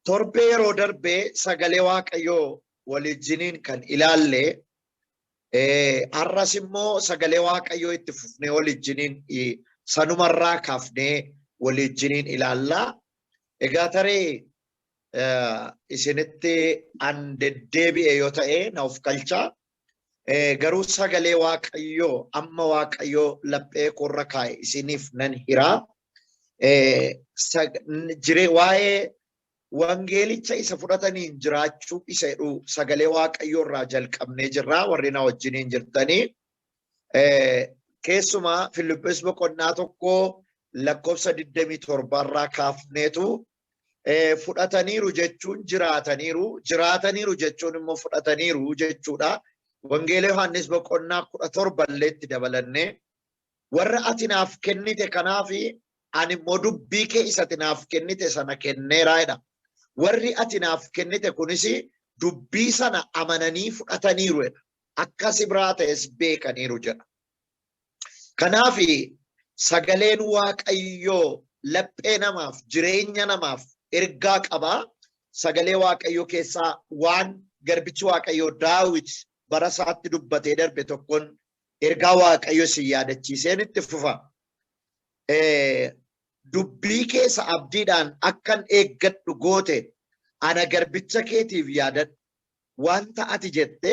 torbee yeroo darbee sagalee waaqayyoo walijjiniin kan ilaalle har'as immoo sagalee waaqayyoo itti fufnee walijjiniin sanumarraa kaafnee walijjiniin ilaallaa. Egaa taree isinitti an deddeebi'e yoo ta'e na of galchaa. Garuu sagalee waaqayyoo amma waaqayyoo laphee korra kaa'e isiniif nan hiraa. Waa'ee wangeelicha isa fudhataniin jiraachuu isa jedhu sagalee waaqayyoo irraa jalqabnee jirra. Warri na wajjiniin jirtanii keessumaa Filiphos boqonnaa 1:27 irraa kaafneetu fudhataniiru jechuun jiraataniiru jechuun immoo fudhataniiru jechuudha. Wangeela Yohaannis boqonnaa 17 illeetti dabalannee warra ati naaf kennite kanaafi ani immoo dubbii kee isa ati naaf kennite sana kenneeraadha. Warri ati naaf kennite kunis dubbii sana amananii fudhataniiru. Akkas biraa ta'es beekaniiru jedha. Kanaafi sagaleen waaqayyoo laphee namaaf jireenya namaaf ergaa qabaa. Sagalee waaqayyoo keessaa waan garbichi waaqayyoo Daawit bara isaatti dubbatee darbe tokkoon ergaa waaqayyoo si yaadachiiseen itti fufa. Dubbii keessa abdiidhaan akkan eeggadhu goote ana garbicha keetiif yaadadhu. Wanta ati jette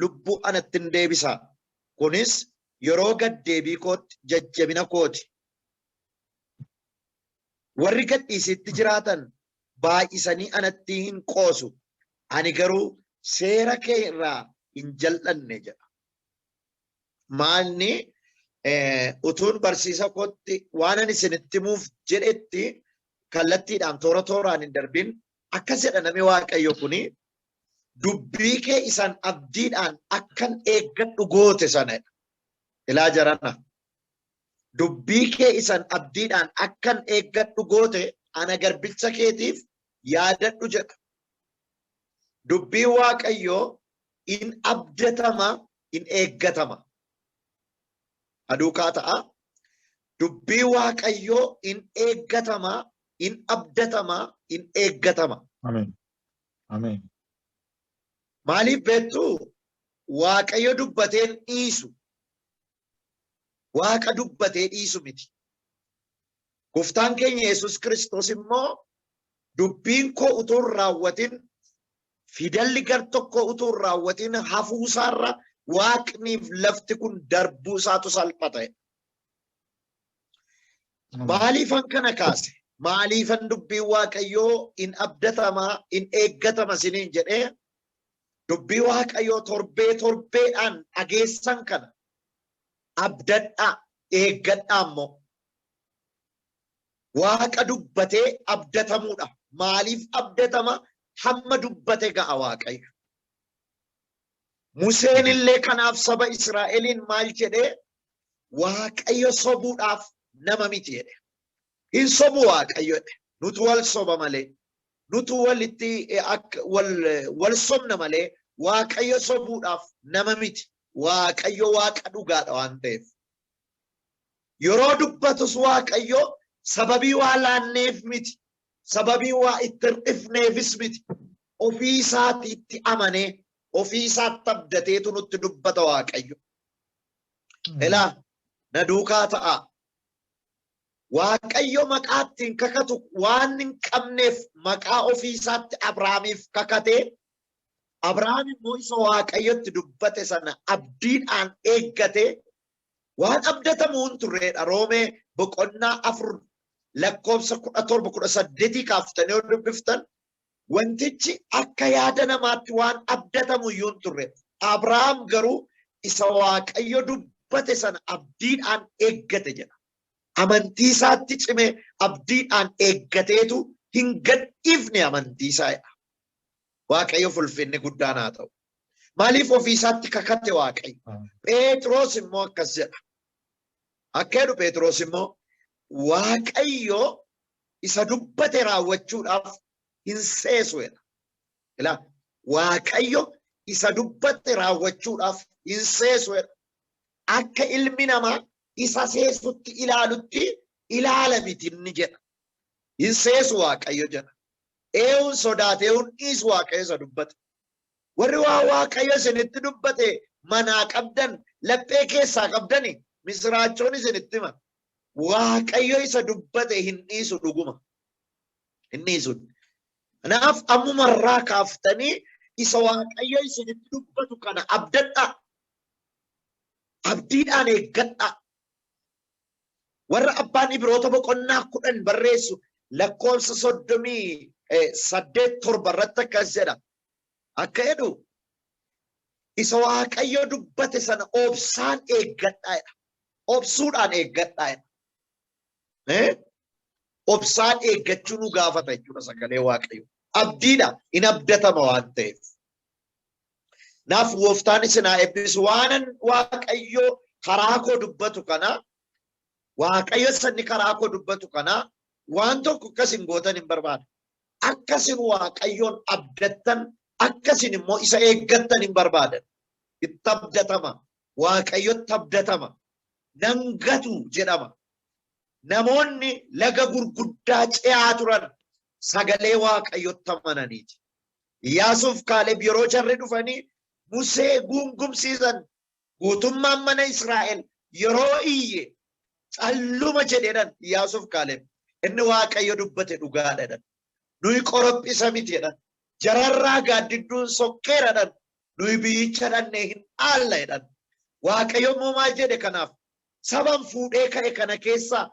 lubbuu anatti hin deebisa. Kunis yeroo gaddeebii kootti jajjabina kooti. Warri gadhiisitti jiraatan baay'isanii anatti hin qoosu. Ani garuu seera kee irraa hin jal'anne jedha. Maalni utuun barsiisa kootti waan ani isinitti himuuf jedhetti kallattiidhaan toora tooraan hin darbin akkas jedha namni waaqayyo kuni dubbii kee isaan abdiidhaan akkan eeggadhu goote sanadha. Ilaa jarana. Dubbii kee isaan abdiidhaan akkan eeggadhu goote ana garbicha keetiif yaadadhu jedha. Dubbii waaqayyoo in abdatama in eeggatama. Aduukaa ta'a. Dubbii waaqayyoo in eeggatama in abdatama in eeggatama. Amen. Amen. Maaliif beektu waaqayyo dubbateen dhiisu. Waaqa dubbatee dhiisu miti. Gooftaan keenya Yesus Kiristoos immoo dubbiin koo utuu hin raawwatin fidalli gar tokko utuu hin raawwatin hafuusaarra waaqniif lafti kun darbuu isaatu salphata. Maaliifan kana kaase? Maaliifan dubbiin waaqayyoo in abdatama in eeggatama siniin jedhee dubbii waaqayyoo torbeedhaan dhageessan kana abdadhaa eeggadhaa immoo waaqa dubbatee abdatamuudha. Maaliif abdatama? Hamma dubbate ga'a waaqayyo. Museen illee kanaaf saba Israa'eliin maal jedhee waaqayyo sobuudhaaf nama miti jedhe. Hin sobu waaqayyo jedhe. Nutu wal soba malee. Nutu walitti wal sobna malee waaqayyo sobuudhaaf nama miti. Waaqayyo waaqa dhugaadha waan ta'eef. Yeroo dubbatus waaqayyo sababii waa laanneef miti. Sababii waa itti hir'ifneefis miti. Ofii isaatti itti amanee ofii isaatti abdateetu nutti dubbata waaqayyo. Ilaa na duukaa ta'a. Waaqayyo maqaa ittiin kakatu waan hin qabneef maqaa ofii isaatti Abrahaamiif kakatee Abrahaam immoo isa waaqayyotti dubbate sana abdiidhaan eeggate waan abdatamu hin turreedha. Roomee boqonnaa 4 lakkoofsa 17-18 kaaftanii yoo dubbiftan wantichi akka yaada namaatti waan abdatamu iyyuu hin turre. Abrahaam garuu isa waaqayyo dubbate sana abdiidhaan eeggate jedha. Amantii isaatti cimee abdiidhaan eeggateetu hin gadhiifne amantii isaa. Waaqayyo ulfinni guddaan haa ta'u. Maaliif ofii isaatti kakate waaqayyo? Phexros immoo akkas jedha. Akka jedhu Phexros immoo waaqayyo isa dubbate raawwachuudhaaf hin seesuudha. Ilaa waaqayyo isa dubbate raawwachuudhaaf hin seesuudha. Akka ilmi namaa isa seesutti ilaalutti ilaala miti inni jedha. Hin seesu waaqayyo jedha. eewun sodaateewun dhiis waaqayyo isa dubbate. Warri waa waaqayyo isinitti dubbate manaa qabdan laphee keessaa qabdani misraachoon isinitti hima. Waaqayyo isa dubbate hin dhiisu dhuguma. Hin dhiisu. Kanaaf ammumarraa kaaftanii isa waaqayyo isinitti dubbatu kana abdadhaa. Abdiidhaan eeggadhaa. Warra abbaan Ibroota boqonnaa 10 barreessu lakkoofsa 37 irratti akkas jedha. Akka jedhu isa waaqayyo dubbate sana obsaan eeggadhaadha. Obsuudhaan eeggadhaadha. Obsaan eeggachuu nu gaafata jechuudha sagalee waaqayyo. Abdiidha hin abdatama waan ta'eef. Naaf gooftaan isin haa eebbisu. Waanan waaqayyo karaa koo dubbatu kana waaqayyo sanni karaa koo dubbatu kana waan tokko akkasin gootan hin barbaada. Akkasin waaqayyoon abdattan akkasin immoo isa eeggattan hin barbaadan. Itti abdatama. Waaqayyotti abdatama. Nan gatu jedhama. Namoonni laga gurguddaa ce'aa turan sagalee waaqayyotti amananiiti. Iyyaasuuf Kaaleb yeroo jarri dhufanii Musee guungumsiisan guutummaan mana Israa'el yeroo iyye calluma jedhan Iyyaasuuf Kaaleb. Inni waaqayyo dubbate dhugaadhaan. Nuyi qorophisa miti jedhan. Jararraa gaaddidduun sokkeeradhan. Nuyi biyyicha dhannee hin dhaalla jedhan. Waaqayyo immoo maal jedhe kanaaf? Saban fuudhee ka'e kana keessaa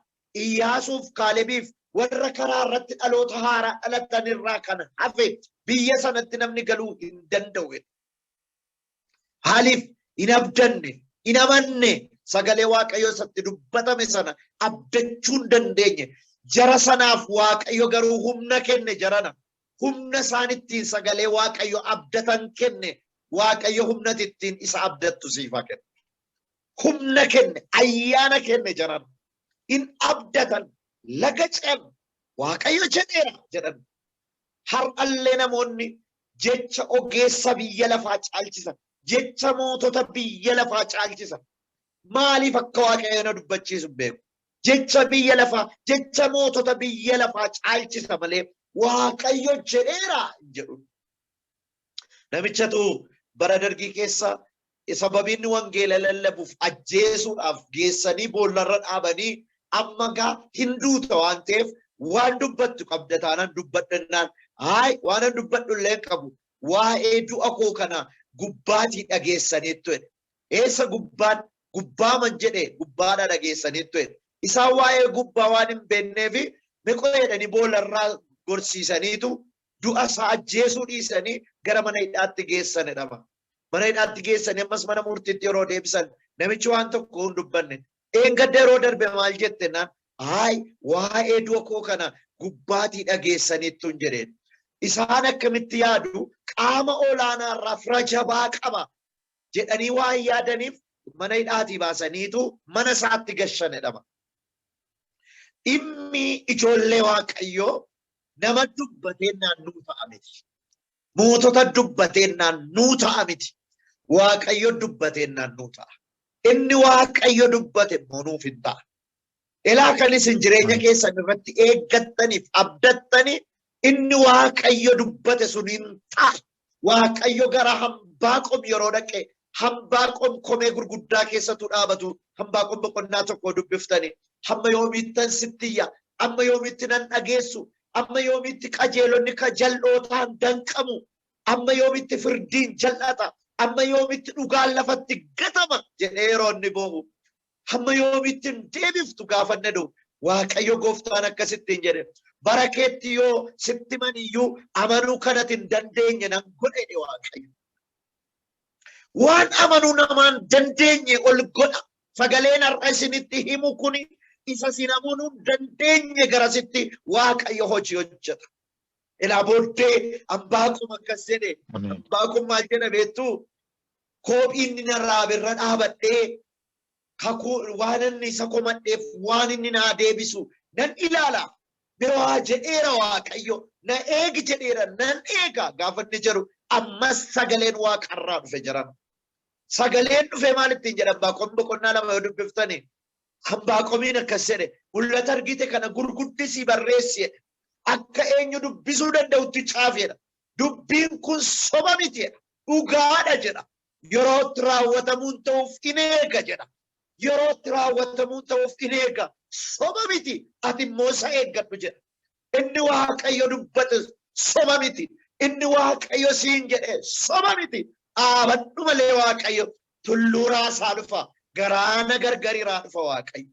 Iyyaasuuf Kaalebiif warra karaa irratti dhaloota haaraa dhalatan irraa kana hafe biyya sanatti namni galuu hin danda'u. Haaliif hin abdanne, hin amanne sagalee waaqayyo isatti dubbatame sana abdachuu hin dandeenye. Jara sanaaf waaqayyo garuu humna kenne jarana. Humna isaan ittiin sagalee waaqayyo abdatan kenne. Waaqayyo humna ittiin isa abdattu siifa kenne. Humna kenne, ayyaana kenne jaran. In abdatan laga ce'an waaqayyo jedheera jedhan. Har'allee namoonni jecha ogeessa biyya lafaa caalchisan. Jecha mootota biyya lafaa caalchisan. Maaliif akka waaqayyo na dubbachiisu beeku? Jecha biyya lafaa, jecha mootota biyya lafaa caalchisa malee waaqayyo jedheera jedhu. Namichatu bara dargii keessa sababiin wangeela lallabuuf ajjeesuudhaaf geessanii boollarra dhaabanii amma gaa hinduuta waan ta'eef waan dubbattu qabda taanaan dubbadhannaan waan dubbadhu illee qabu waa'ee du'a koo kana gubbaatii dhageessaniittu jedhe. Eessa gubbaaman jedhe gubbaadha dhageessaniittu jedhe. Isaan waa'ee gubbaa waan hin beekneefi meeqoo jedhanii boollarraa gorsiisaniitu du'a isaa ajjeesuu dhiisanii gara mana hidhaatti geessanidha. Mana hidhaatti geessanii ammas mana murtiitti yeroo deebisan namichi waan tokko hin dubbanne. Eengadda yeroo darbe maal jettennaan waa'ee du'a koo kana gubbaatii dhageessaniittu hin jedheen. Isaan akkamitti yaadu qaama olaanaa irraa fira jabaa qaba jedhanii waan yaadaniif mana hidhaatii baasaniitu mana isaatti gashanidha. Dhimmi ijoollee waaqayyoo nama dubbateennaan nuu ta'a miti. Mootota dubbateennaan nuu ta'a miti. Waaqayyo dubbateennaan nuu ta'a. Inni waaqayyo dubbate immoo nuuf hin ta'a. Ilaa kan isin jireenya keessan irratti eeggattaniif abdattanii inni waaqayyo dubbate sun hin ta'a. Waaqayyo gara Hambaaqom yeroo dhaqe Hambaaqom komee gurguddaa keessatu dhaabatu Hambaaqom boqonnaa tokko dubbiftanii hamma yoomittan sittiyya amma yoomitti nan dhageessu amma yoomitti qajeelonni jal'ootaan danqamu amma yoomitti firdiin jal'ata amma yoomitti dhugaan lafatti gatama jedhee yeroo inni boo'u hamma yoomitti deebiftu gaafanne dhu waaqayyo gooftaan akkasittiin jedhe bara keetti yoo sitti maniyyuu amanuu kanatti hin dandeenye nan godhe waaqayyo. Waan amanuu namaan dandeenye ol godha. Sagaleen har'a isinitti himu kuni isa sin amanuu dandeenye garasitti waaqayyo hojii hojjeta. Ilaa booddee Hambaaqom akkas jedhe. Hambaaqom maal jedha beektu? Koophiin inni narraa birra dhaabadhee kakuu waan inni isa komadheef waan inni naa deebisu nan ilaala. Biroo jedheera waaqayyo na eegi jedheera nan eega gaafa inni jedhu ammas sagaleen waaqarraa dhufe jiran. Sagaleen dhufe maal ittiin jedhan Hambaaqom boqonnaa 2 yoo dubbiftanii Hambaaqomiin akkas jedhe mul'ata argite kana gurguddisii barreessi jedhe. akka eenyu dubbisuu danda'utti caafeedha. Dubbiin kun soba mitiidha. Dhugaadha jedha. Yerootti raawwatamuun ta'uuf in eega jedha. Yerootti raawwatamuun ta'uuf in eega. Soba miti. Ati immoo isa eeggadhu jedha. Inni Waaqayyo dubbate soba miti. Inni Waaqayyo siin jedhe soba miti. Dhaabadhu malee Waaqayyo tulluu raasaa dhufa. Garaana gargariiraa dhufa Waaqayyo.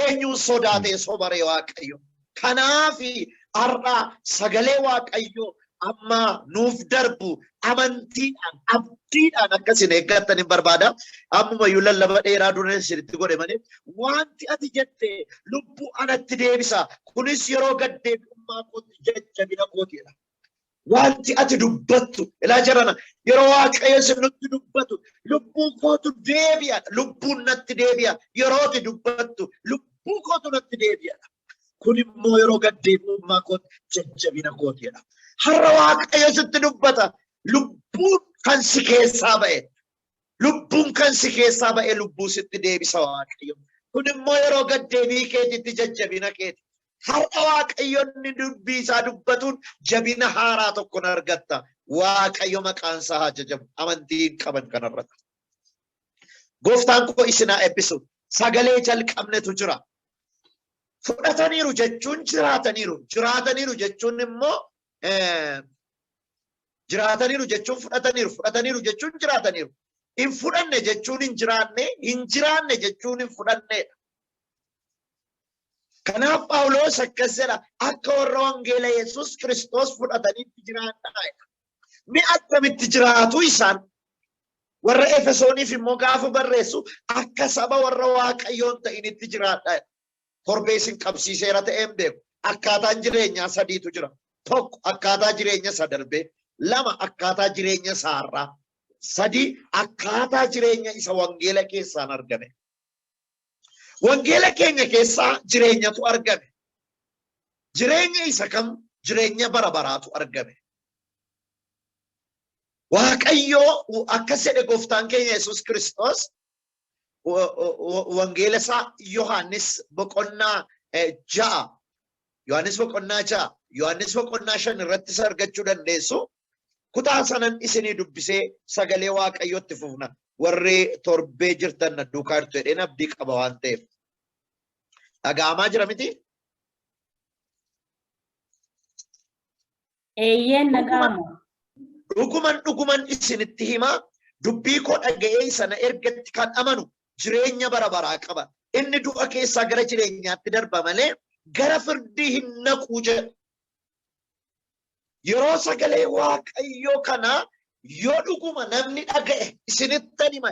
Eenyuun sodaatee sobaree Waaqayyo. Kanaafi har'a sagalee Waaqayyo amma nuuf darbu amantiidhaan abdiidhaan akkasin eeggattan hin barbaada. Ammumayyuu lallaba dheeraa dura isinitti godhe malee wanti ati jette lubbuu anatti deebisa. Kunis yeroo gaddeebi'ummaa kootti jajjabina kootiidha. Wanti ati dubbattu ilaa jirana yeroo Waaqayyo sinutti dubbatu lubbuun kootu deebi'a. Lubbuun natti deebi'a. Yeroo ati dubbattu lubbuu kootu natti deebi'a. Kun immoo yeroo gaddeebi'ummaa kootti jajjabina kootiidha. Har'a Waaqayyo sitti dubbata. Lubbuun kan si keessaa ba'e. Lubbuun kan si keessaa ba'e lubbuu sitti deebisa Waaqayyo. Kun immoo yeroo gaddeebii keetitti jajjabina keeti. Har'a Waaqayyoonni dubbii isaa dubbatuun jabina haaraa tokkon argatta. Waaqayyo maqaan isaa haa jajamu. Amantiin qaban kanarratti. Gooftaan koo isinaa eebbisu. Sagalee jalqabnetu jira. Fudhataniiru jechuun jiraataniiru. Jiraataniiru jechuun immoo jiraataniiru jechuun fudhataniiru. Fudhataniiru jechuun jiraataniiru. Hin fudhanne jechuun hin jiraanne. Hin jiraanne jechuun hin fudhanneedha. Kanaaf Phaawulos akkas jedha akka warra wangeela Yesuus Kiristoos fudhataniitti jiraadhaa. Mi akkamitti jiraatu isaan warra Efesooniif immoo gaafa barreessu akka saba warra Waaqayyoon ta'initti jiraadhaa. Torbee isin qabsiiseera ta'een beeku. Akkaataan jireenyaa sadiitu jira. Tokko akkaataa jireenya isa darbee. Lama akkaataa jireenya isaa har'aa. Sadi akkaataa jireenya isa wangeela keessaan argame. Wangeela keenya keessaa jireenyatu argame. Jireenya isa kam jireenya bara baraatu argame. Waaqayyoo akkas jedhe gooftaan keenya Yesuus Kiristoos wangeela isaa Yohaannis boqonnaa 6 Yohaannis boqonnaa 6 Yohaannis boqonnaa 5 irratti argachuu dandeessu. Kutaa sanan isinii dubbisee sagalee Waaqayyootti fufna. Warri torbee jirtan na duukaa jirtu jedheen abdii qaba waan ta'eef. Dhaga'amaa jira miti? Eeyyeen dhaga'ama. Dhuguman isinitti himaa dubbii koo dhaga'ee sana ergatti kan amanu jireenya bara baraa qaba. Inni du'a keessaa gara jireenyaatti darba malee gara firdii hin naqu jedha. Yeroo sagalee Waaqayyoo kana yoo dhuguma namni dhaga'e isinittan hima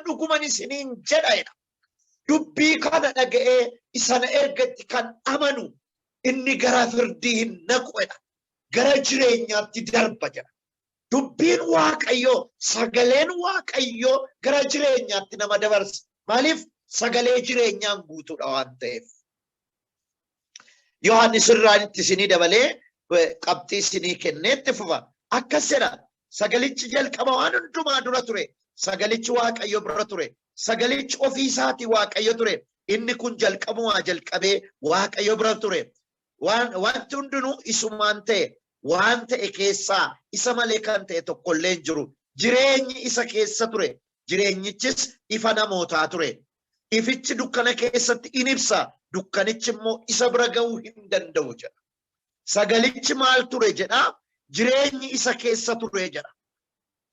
dhuguman isiniin jedha. Dubbii kana dhaga'ee isana ergatti kan amanu inni gara firdii hin naqudha. Gara jireenyaatti darba jedha. Dubbiin Waaqayyoo sagaleen Waaqayyoo gara jireenyaatti nama dabarsa. Maaliif sagalee jireenyaan guutuudha waan ta'eef. Yohaannis irraan itti isinii dabalee qabxii isinii kenneetti fufa. Akkas jedha sagalichi jalqaba waan hundumaa dura ture. Sagalichi Waaqayyo bira ture. Sagalichi ofii isaatii Waaqayyo ture. Inni kun jalqabumaa jalqabee Waaqayyo bira ture. Wanti hundinuu isumaan ta'e waan ta'e keessaa isa malee kan ta'e tokkollee hin jiru. Jireenyi isa keessa ture. Jireenyichis ifa namootaa ture. Ifichi dukkana keessatti in ibsa. Dukkanichi immoo isa bira ga'uu hin danda'u jedha. Sagalichi maal ture jedha? Jireenyi isa keessa ture jedha.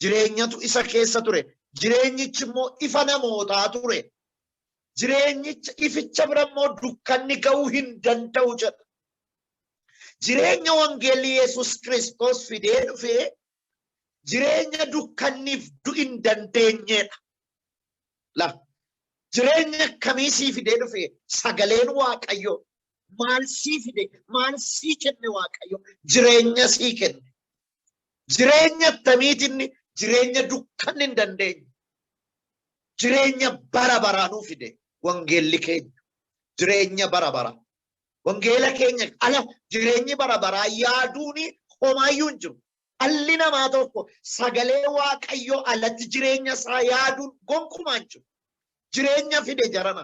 Jireenyatu isa keessa ture. Jireenyichi immoo ifa namootaa ture. Jireenyicha ificha bira immoo dukkanni ga'uu hin danda'u jedha. Jireenya wangeelli Yesuus Kiristoos fidee dhufee jireenya dukkanniif du'uu hin dandeenyedha. Jireenya akkamii sii fidee dhufee sagaleen Waaqayyoo maal sii fide maal sii kenne Waaqayyo jireenya sii kenne. Jireenya akkamiitiin jireenya dukkanni hin dandeenye. Jireenya bara baraanuu fide wangeelli keenya. Jireenya bara bara. Wangeela keenya ala jireenyi bara baraa yaaduuni homaayyuu hin jiru. Dhalli namaa tokko sagalee Waaqayyoo alatti jireenya isaa yaaduun gonkumaa hin jiru. Jireenya fide jarana.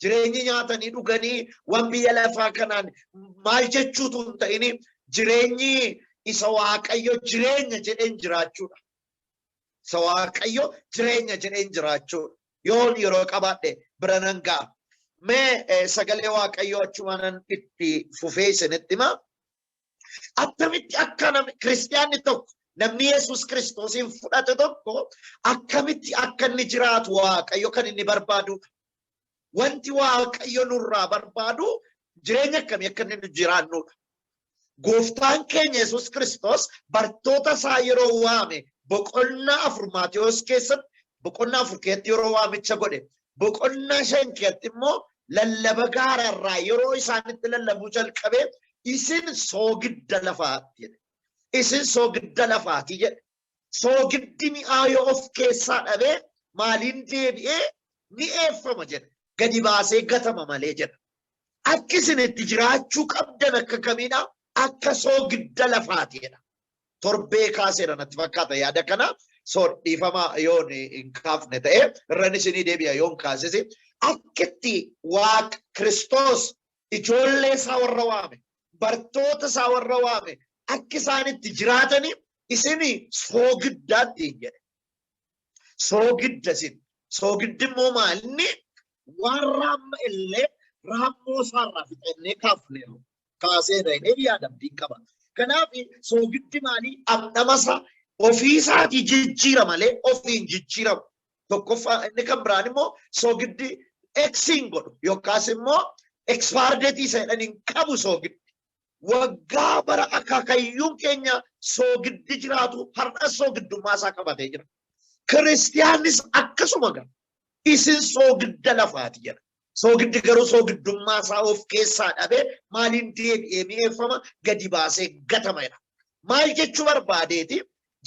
jireenyi nyaatanii dhuganii waan biyya lafaa kanaan maal jechuutu hin ta'ini jireenyi isa Waaqayyo jireenya jedheen jiraachuudha. Isa Waaqayyo jireenya jedheen jiraachuudha. Yoon yeroo qabaadhe bira nan ga'a. Mee sagalee Waaqayyo achumaan itti fufee isinitti hima. Akkamitti akka namni kiristiyaanni tokko namni Yesuus Kiristoosiin fudhate tokko akkamitti akka inni jiraatu Waaqayyo kan inni barbaadudha. Wanti Waaqayyo nurraa barbaadu jireenya akkamii akka inni jiraannudha. Gooftaan keenya Yesuus Kiristoos bartoota isaa yeroo waame boqonnaa 4 Maatewos keessatti boqonnaa 4 keessatti yeroo waamicha godhe boqonnaa 5 keessatti immoo lallaba gaararraa yeroo isaanitti lallabuu jalqabe isin soogidda lafaati jedhe. Isin soogidda lafaati jedhe. Soogiddi mi'aa yoo of keessaa dhabee maaliin deebi'ee mi'eeffama jedhe. Gadi baasee gatama malee jedha. Akka isin itti jiraachuu qabdan akka kamiidha? Akka soogidda lafaati jedha. Torbee kaaseera natti fakkaata yaada kana dhiifama yoon hin kaafne ta'e irraan isinii deebi'a yoon kaasise akka itti Waaqa Kiristoos ijoollee isaa warra waame bartoota isaa warra waame akka isaan itti jiraatanii isini soogiddaatti jedhe. Soogidda isin. Soogiddi immoo maalni? Warra amma illee raammoo isaarraa fixannee kaafneeru. Kaaseera inni yaadamtiin qaba. Kanaaf soogiddi maalii? Amnamasa ofii isaatii jijjiira malee ofiin jijjiiramu. Tokkoffaa inni kan biraan immoo soogiddi eksiin godhu yookaas immoo ekspaardeetii isa jedhaniin qabu soogiddi. Waggaa bara akaakayyuun keenya soogiddi jiraatu har'a soogiddummaa isaa qabatee jira. Kiristiyaannis akkasuma gara. Isin soogidda lafaati jedha. Soogiddi garuu soogiddummaa isaa of keessaa dhabee maaliin deebi'ee mi'eeffama gadi baasee gatama jedha. Maal jechuu barbaadeeti?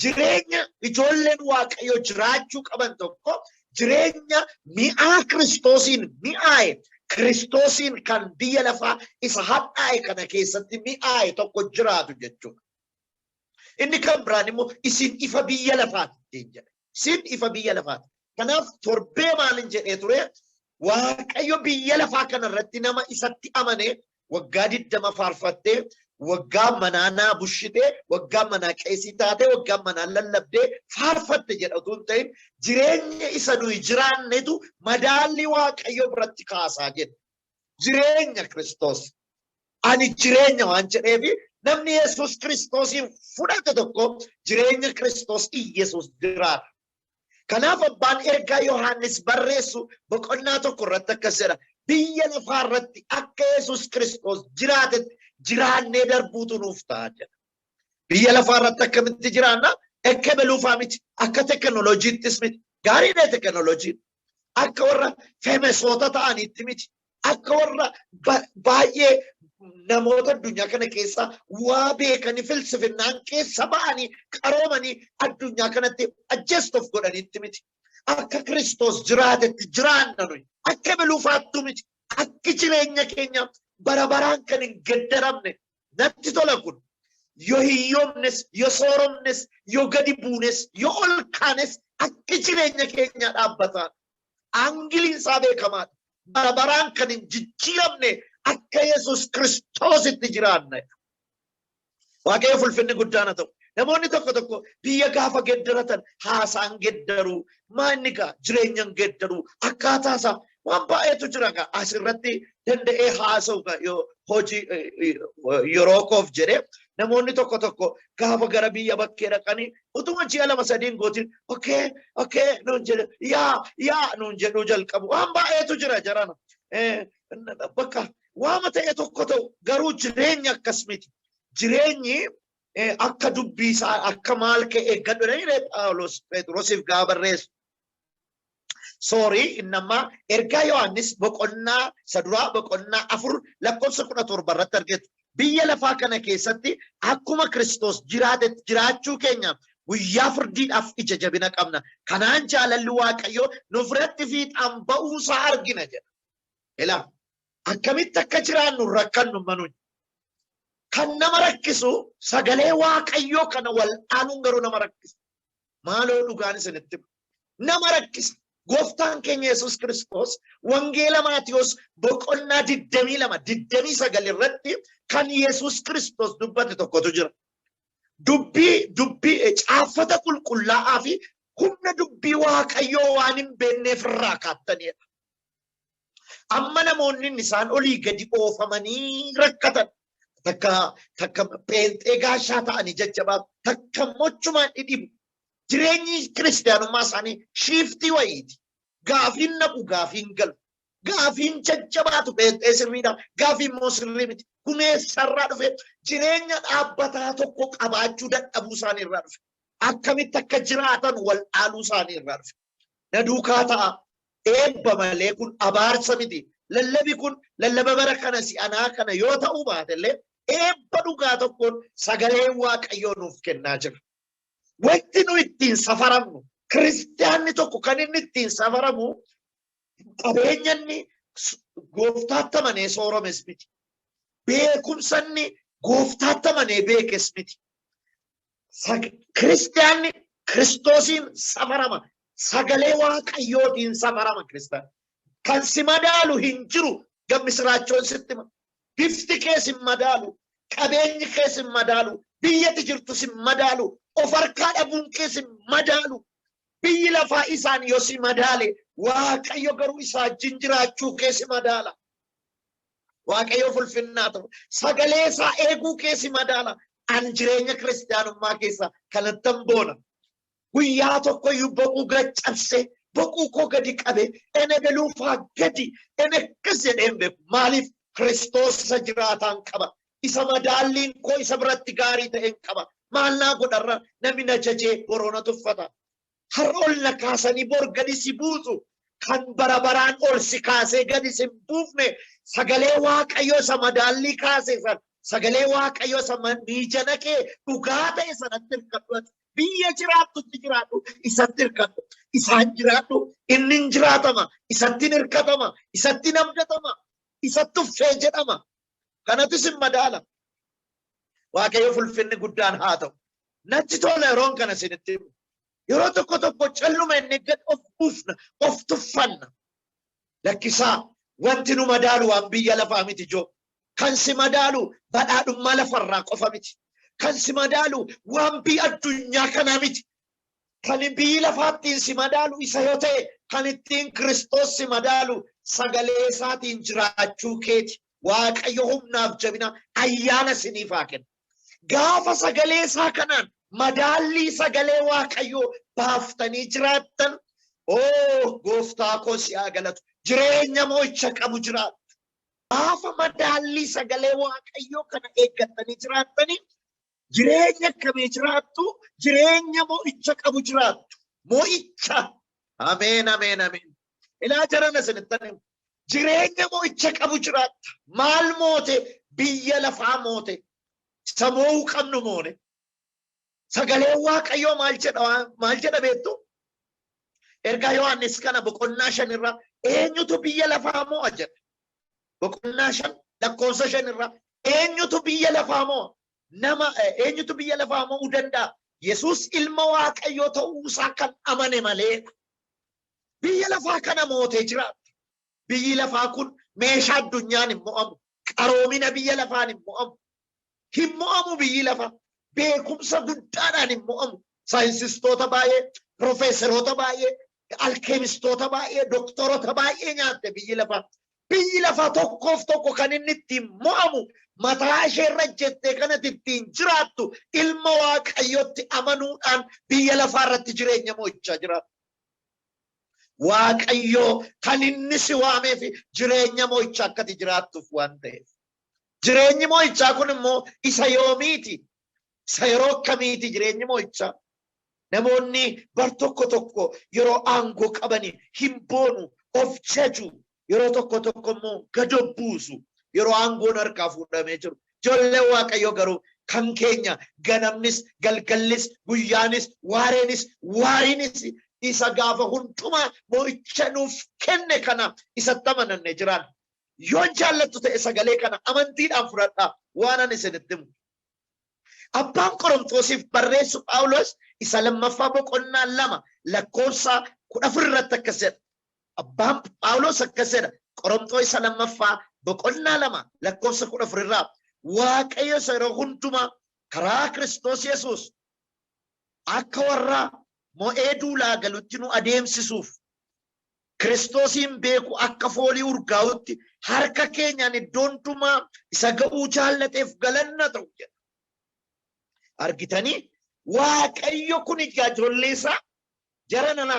Jireenya ijoolleen Waaqayyoo jiraachuu qaban tokko jireenya mi'aa Kiristoosiin mi'aaye Kiristoosiin kan biyya lafaa isa hadhaa'e kana keessatti mi'aaye tokko jiraatu jechuudha. Inni kan biraan immoo isin ifa biyya lafaati jedha. Isin ifa biyya lafaati. Kanaaf torbee maalin jedhee ture Waaqayyo biyya lafaa kanarratti nama isatti amane waggaa 20 faarfattee waggaa manaanaa bushitee waggaa manaa qeesii taatee waggaa manaa lallabdee faarfatte jedhatu hin ta'in jireenya isa nuyi jiraannetu madaalli Waaqayyo biratti kaasaa jedha. Jireenya Kiristoos. Ani jireenya waan jedheefi namni Yesuus Kiristoosiin fudhate tokko jireenya Kiristoos Yesuus jiraata. Kanaaf abbaan ergaa Yohaannis barreessu boqonnaa 1 irratti akkas jedha. Biyya lafaa irratti akka Yesuus Kiristoos jiraatetti jiraannee darbuutu nuuf ta'a jedha. Biyya lafaa irratti akkamitti jiraanna? Akka beluufaa miti. Akka teknooloojiittis miti. Gaariidha teknooloojiin. Akka warra femesoota ta'aniitti miti. Akka warra baay'ee namoota addunyaa kana keessa waa beekanii filsifinnaan keessa ba'anii qaroomanii addunyaa kanatti adjust of godhaniitti miti. Akka Kiristoos jiraatetti jiraanna nuyi. Akka beluufaattu miti. Akka jireenya keenya bara baraan kan hin geddaramne natti tola kun. Yoo hiyyoomnes, yoo sooromnes, yoo gadi buunes, yoo ol kaanes akka jireenya keenya dhaabbataan. Angiliin isaa beekamaadha. Bara baraan kan hin jijjiiramne akka Yesuus Kiristoositti jiraanna. Waaqayyo ulfinni guddaan haa ta'u. Namoonni tokko tokko biyya gaafa geddaratan haasaan geddaru, maanni gaa jireenyaan geddaru, akkaataa isaa waan baay'eetu jira gaa asirratti danda'ee haasa'u hojii yeroo koof jedhee namoonni tokko tokko gaafa gara biyya bakkee dhaqanii utuma ji'a 2-3 gootiin okee nuun jedhe yaa nuun jedhuu jalqabu waan baay'eetu jira jarana. Bakka waama ta'e tokko ta'u garuu jireenya akkas miti. Jireenyi akka dubbii isaa akka maal ka'e gadhanii Phaawulos Phexrosiif gaafa barreessu. Innammaa ergaa Yohaannis boqonnaa saduraa boqonnaa 4 lakkoofsa 17 irratti argetu. Biyya lafaa kana keessatti akkuma Kiristoos jiraachuu keenya guyyaa firdiidhaaf ija jabina qabna. Kanaan jaalalli Waaqayyoo nuuf irratti fiixaan ba'uusaa argina jedha. Ilaa akkamitti akka jiraannu rakkannu manuun. Kan nama rakkisu sagalee Waaqayyoo kana wal dhaanuun garuu nama rakkisa. Maaloo dhugaan isinitti nama rakkisa. Gooftaan keenya Yesuus Kiristoos wangeela Maatiyos boqonnaa 22 irratti kan Yesuus Kiristoos dubbate tokkotu jira. Dubbii caaffata qulqullaa'aa fi humna dubbii Waaqayyoo waan hin beekneef irraa kaattanidha. Amma namoonni isaan olii gadi oofamanii rakkatan takka pheenxee gaashaa ta'anii jajjabaa takka mochumaan dhidhibu. Jireenyi kiristaanummaa isaanii shiiftii wayiiti. Gaafiin naqu gaafiin galu. Gaafiin jajjabaatu pheenxee sirriidha. Gaafiin immoo sirrii miti. Kumeessarraa dhufe jireenya dhaabbataa tokko qabaachuu dadhabuu isaanii irraa dhufe. Akkamitti akka jiraatan wal dhaaluu isaanii irraa dhufe. Na duukaa ta'a. Eebba malee kun abaarsa miti. Lallabi kun lallaba bara kana si'anaa kana yoo ta'uu baatellee eebba dhugaa tokkoon sagalee Waaqayyoo nuuf kennaa jira. Wanti nu ittiin safaramnu kiristaanni tokko kan inni ittiin safaramu qabeenya inni gooftaatti amanee sooromes miti. Beekumsa inni gooftaatti amanee beekes miti. Kiristaanni Kiristoosiin safarama. Sagalee Waaqayyootiin safarama kiristaanni. Kan si madaalu hin jiru gammisiraachoon sitti hima. Bifti kee si madaalu, qabeenyi kee si madaalu, biyyatti jirtu si madaalu, of harkaa dhabuun kee si madaalu. Biyyi lafaa isaan yoo si madaale, Waaqayyo garuu isaa jiraachuu kee si madaala. Waaqayyo ulfinnaa ta'u. Sagalee isaa eeguu kee si madaala. An jireenya kiristaanummaa keessa kanattan boona. Guyyaa tokko iyyuu boquu gaccabse, boquu koo gadi qabe, ene galuufaa gadi, ene akkas jedheen beeku. Maaliif Kiristoos isa jiraataan qaba. Isa madaalliin koo isa biratti gaarii ta'een qaba. Maal naa godharra namni na jajee boroona tuffata. Har'a ol na kaasanii bor gadi si buusu. Kan bara baraan ol si kaasee gadi si buufne sagalee Waaqayyoo isa madaallii kaasee san sagalee Waaqayyoo isa miijana kee dhugaa ta'e sanatti hirkadhu. Biyya jiraattutti jiraadhu isatti hirkadhu. Isaan jiraadhu inni hin jiraatama. Isatti hirkatama. Isatti namdatama. Isatti uffee jedhama. Kanatu sin madaala. Waaqayyoof ulfinni guddaan haa ta'u. Natti tola yeroon kana sinitti himu. Yeroo tokko tokko calluma inni gad of buufna, of tuffanna. Lakkisaa wanti nu madaalu waan biyya lafaa miti joo. Kan si madaalu badhaadhummaa lafarraa qofa miti. Kan si madaalu waan biyya addunyaa kanaa miti. Kan biyyi lafaattiin si madaalu isa yoo ta'e kan ittiin Kiristoos si madaalu sagalee isaatiin jiraachuu keeti. Waaqayyo humnaaf jabina ayyaana siniif haa kennu. Gaafa sagalee isaa kanaan madaalli sagalee Waaqayyoo baaftanii jiraattan gooftaa koo si haa galatu. Jireenya mo'icha qabu jiraattu. Gaafa madaalli sagalee Waaqayyoo kana eeggattanii jiraattanii jireenya akkamii jiraattu? Jireenya mo'icha qabu jiraattu. Mo'icha. Ameen, ameen, ameen. Ilaa jarana sinittan jireenya mo'icha qabu jiraatta. Maal moote? Biyya lafaa moote. Samoo qabnu moone. Sagalee Waaqayyoo maal jedha beektu? Ergaa Yohaannis kana boqonnaa 5 irraa eenyutu biyya lafaa mo'a jedha. Boqonnaa 5 lakkoofsa 5 irraa eenyutu biyya lafaa mo'a? Nama eenyutu biyya lafaa mo'uu danda'a? Yesuus ilma Waaqayyoo ta'uu isaa kan amane malee. Biyya lafaa kana mootee jiraata. Biyyi lafaa kun meeshaa addunyaan hin mo'amu. Qaroomina biyya lafaan hin mo'amu. Hin mo'amu biyyi lafaa. Beekumsa guddaadhaan hin mo'amu. Saayinsistoota baay'ee, profeesaroota baay'ee, alkeemistoota baay'ee, doktoroota baay'ee nyaatte biyyi lafaa. Biyyi lafaa tokkoof tokko kan inni ittiin mo'amu mataa ishee irra jettee kanatti ittiin jiraattu ilma Waaqayyootti amanuudhaan biyya lafaa irratti jireenya mo'ichaa jiraattu. Waaqayyoo kan inni si waamee fi jireenya mo'ichaa akkati jiraattuuf waan ta'eef. Jireenyi mo'ichaa kun immoo isa yoomiiti? Isa yeroo akkamiiti jireenyi mo'ichaa? Namoonni bar tokko tokko yeroo aangoo qabanii hin boonu, of jaju. Yeroo tokko tokko immoo gad buusu. Yeroo aangoon harkaa fuudhamee jiru. Ijoollee Waaqayyoo garuu kan keenya ganamnis, galgallis, guyyaanis, waareenis, waariinis isa gaafa hundumaa mo'icha nuuf kenne kana isatti amananne jiraan. Yoo jaallattu ta'e sagalee kana amantiidhaan fudhadhaa waan ani isinitti himu. Abbaan Qorontoosiif barreessu Phaawulos isa lammaffaa boqonnaa 2 lakkoofsa كنا فرت كسر أبام باولوس كسر قرمتوي سلام مفا بقولنا لما لكوس كنا فرت واقعي سيرهونتما كرا كريستوس يسوس أكورا مو إدولا قالوتينو أديم سيسوف كريستوسين بيكو أكفولي ورقاوتي harka keenyaan iddoontumaa isa ga'uu jaallateef galanna ta'u jedha. Argitanii Waaqayyo kun ijoollee isaa jara nana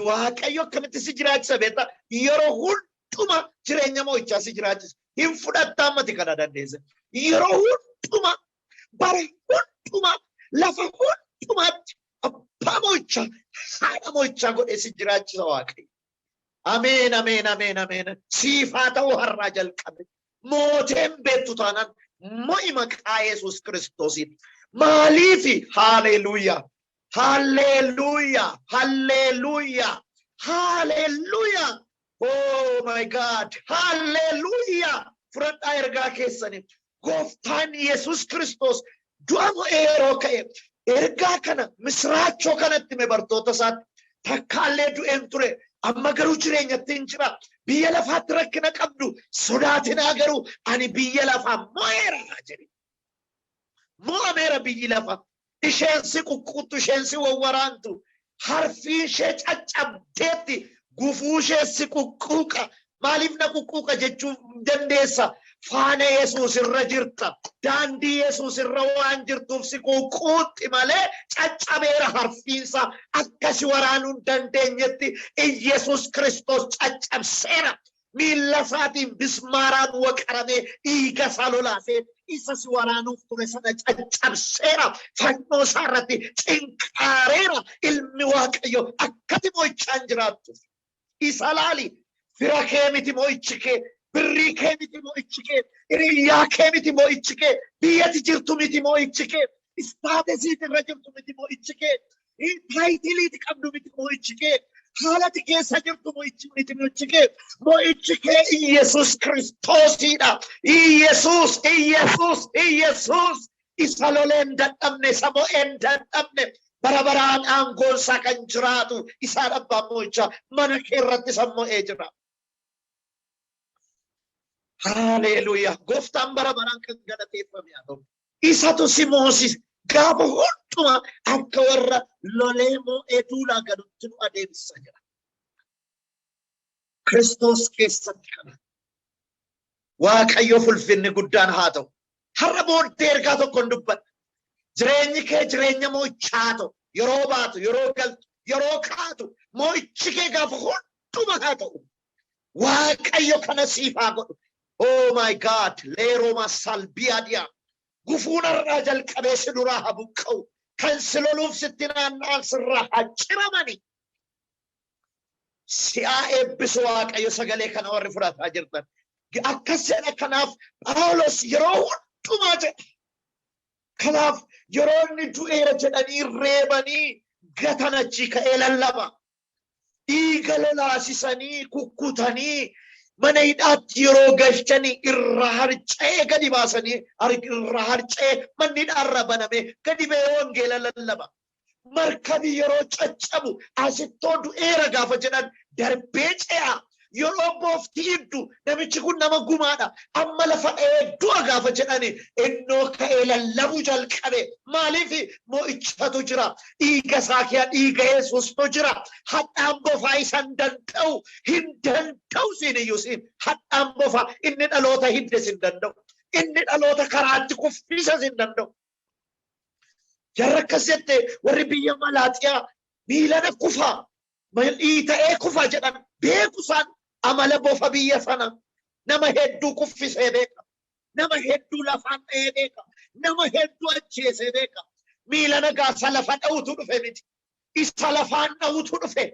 Waaqayyo akkamitti si jiraachisa beekta yeroo hunduma jireenya moo'ichaa si jiraachisa. Hin fudhattaa mati kana dandeessa. Yeroo hunduma bara hunduma lafa hundumaatti abbaa moo'ichaa haadha moo'ichaa godhee si jiraachisa Waaqayyo. Amen, amen, amen, amen. Sifata harrajal kabe. Motem betutanan. Moimak Jesus Christos. Malifi. Hallelujah. Hallelujah. Hallelujah. Hallelujah. Oh my God. Hallelujah. Front airga kesani. Goftan Jesus Christos. Duamo ero kaye. Erga kana. Misracho kanatti me bartota sat. Takale du enture. amma garuu jireenyatti hin jira biyya lafaatti rakkina qabdu sodaatina garuu ani biyya lafaa mo'eera jedhi mo'ameera biyyi lafa isheensi quqquttu isheensi wawwaraantu harfii ishee caccabdeetti gufuu isheessi quqquuqa maaliif na quqquuqa jechuu dandeessa faana Yesuus irra jirta daandii Yesuus irra waan jirtuuf si quqquutti malee caccabeera harfiinsa akkasi waraanuu dandeenyetti Yesuus Kristos caccabseera miilla isaatiin bismaaraan waqaramee dhiiga isaa lolaasee isa si waraanuuf ture sana caccabseera fannoo isaa irratti cinqaareera ilmi Waaqayyo akkati mo'ichaan jiraattu isa laali fira kee miti mo'ichi kee birrii kee miti mo'ichike hiriyaa kee miti mo'ichike biyyatti jirtu miti mo'ichike istaatisiit irra jirtu miti mo'ichike taayitiliiti qabdu miti mo'ichike haalati keessa jirtu miti mo'ichike mo'ichike Yesuus Kiristoosidha Yesuus isa loleen dadhabne isa mo'een dadhabne bara baraan aangoonsaa kan jiraatu isaan abbaa mo'ichaa mana kee irratti isa mo'ee jira. Hallelujah. Goftaan bara baraan kan galateeffame haa ta'u. Isatu si mo'osis gaafa hunduma akka warra lolee mo'ee duulaa galutti nu adeemsisa jira. Kiristoos keessatti kana. Waaqayyo ulfinni guddaan haa ta'u. Har'a booddee ergaa tokkoon dubbadha. Jireenyi kee jireenya mo'ichaa ta'u. Yeroo baatu, yeroo galtu, yeroo kaatu, mo'ichi kee gaafa hunduma haa ta'u. Waaqayyo kana siif haa godhu. Oh my God, Leroma salbiadia. Gufuna rajal kabesi dura habukau. Kansiloluf sitina nasra hachiramani. Siya ebisuak ayo sagale kana warri furata jirtan. Akkasena kanaf Paulos yeroo tumaje. Kanaf yeroo ni du'eera jedhanii reebanii gatanachi ka elallaba. Igalalaasisanii kukkutanii mana hidhaatti yeroo galchanii irra harca'ee gadi baasanii irra harca'ee manni hidhaarra baname gadi ba'ee wangeela lallaba. Markabi yeroo caccabu asittoo du'eera gaafa jedhan darbee ce'a. Yeroo boofti hiddu namichi kun nama gumaadha. Amma lafa du'a gaafa jedhani innoo ka'ee lallabuu jalqabe. Maaliif mo'ichatu jira. Dhiiga isaa keessa dhiiga Yesuustu jira. Hadhaan bofaa isa hin danda'u siin iyyuu siin. Hadhaan bofaa inni dhaloota hiddes hin danda'u. Inni dhaloota karaatti kuffisas hin danda'u. Jarra akkas jette warri biyya Malaaxiyaa miilana kufaa. Dhiita'ee kufaa jedhan beekusaan amala bofa biyya sana nama hedduu kuffisee beeka. Nama hedduu lafaan dha'ee beeka. Nama hedduu ajjeesee beeka. Miila nagaasa lafa dha'utu dhufe miti. Isa lafaan dha'utu dhufe.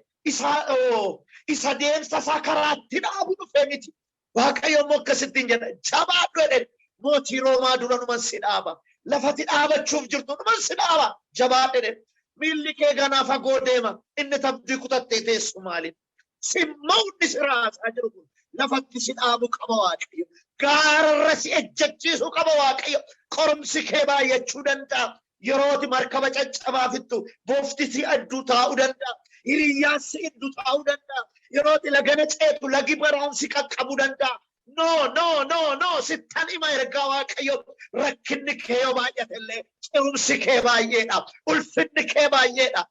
Isa deemsa isaa karaatti dhaabu dhufe miti. Waaqayyo immoo akkasittiin jedha. Jabaadhu jedhe mootii Roomaa dura numan si dhaaba. Lafatti dhaabachuuf jirtu numan si dhaaba. Jabaadhu jedhe. Miilli kee ganaa fagoo deema. Inni tabdii kutattee teessu maaliif? Simmoonni si raasaa jiru kun lafatti si dhaabu qaba Waaqayyo. Gaararra si ejjechiisu qaba Waaqayyo. Qorumsi kee baay'achuu danda'a. Yerooti markaba caccabaa fittu boofti si adduu taa'uu danda'a. hiriyyaan si iddu ta'uu danda'a. Yeroo ati lagana ceetu lagi baraan si qaqqabuu danda'a. No. Sittan hima ergaa Waaqayyo rakkinni kee yoo baay'ate illee ce'umsi kee baay'eedha. Ulfinni kee baay'eedha.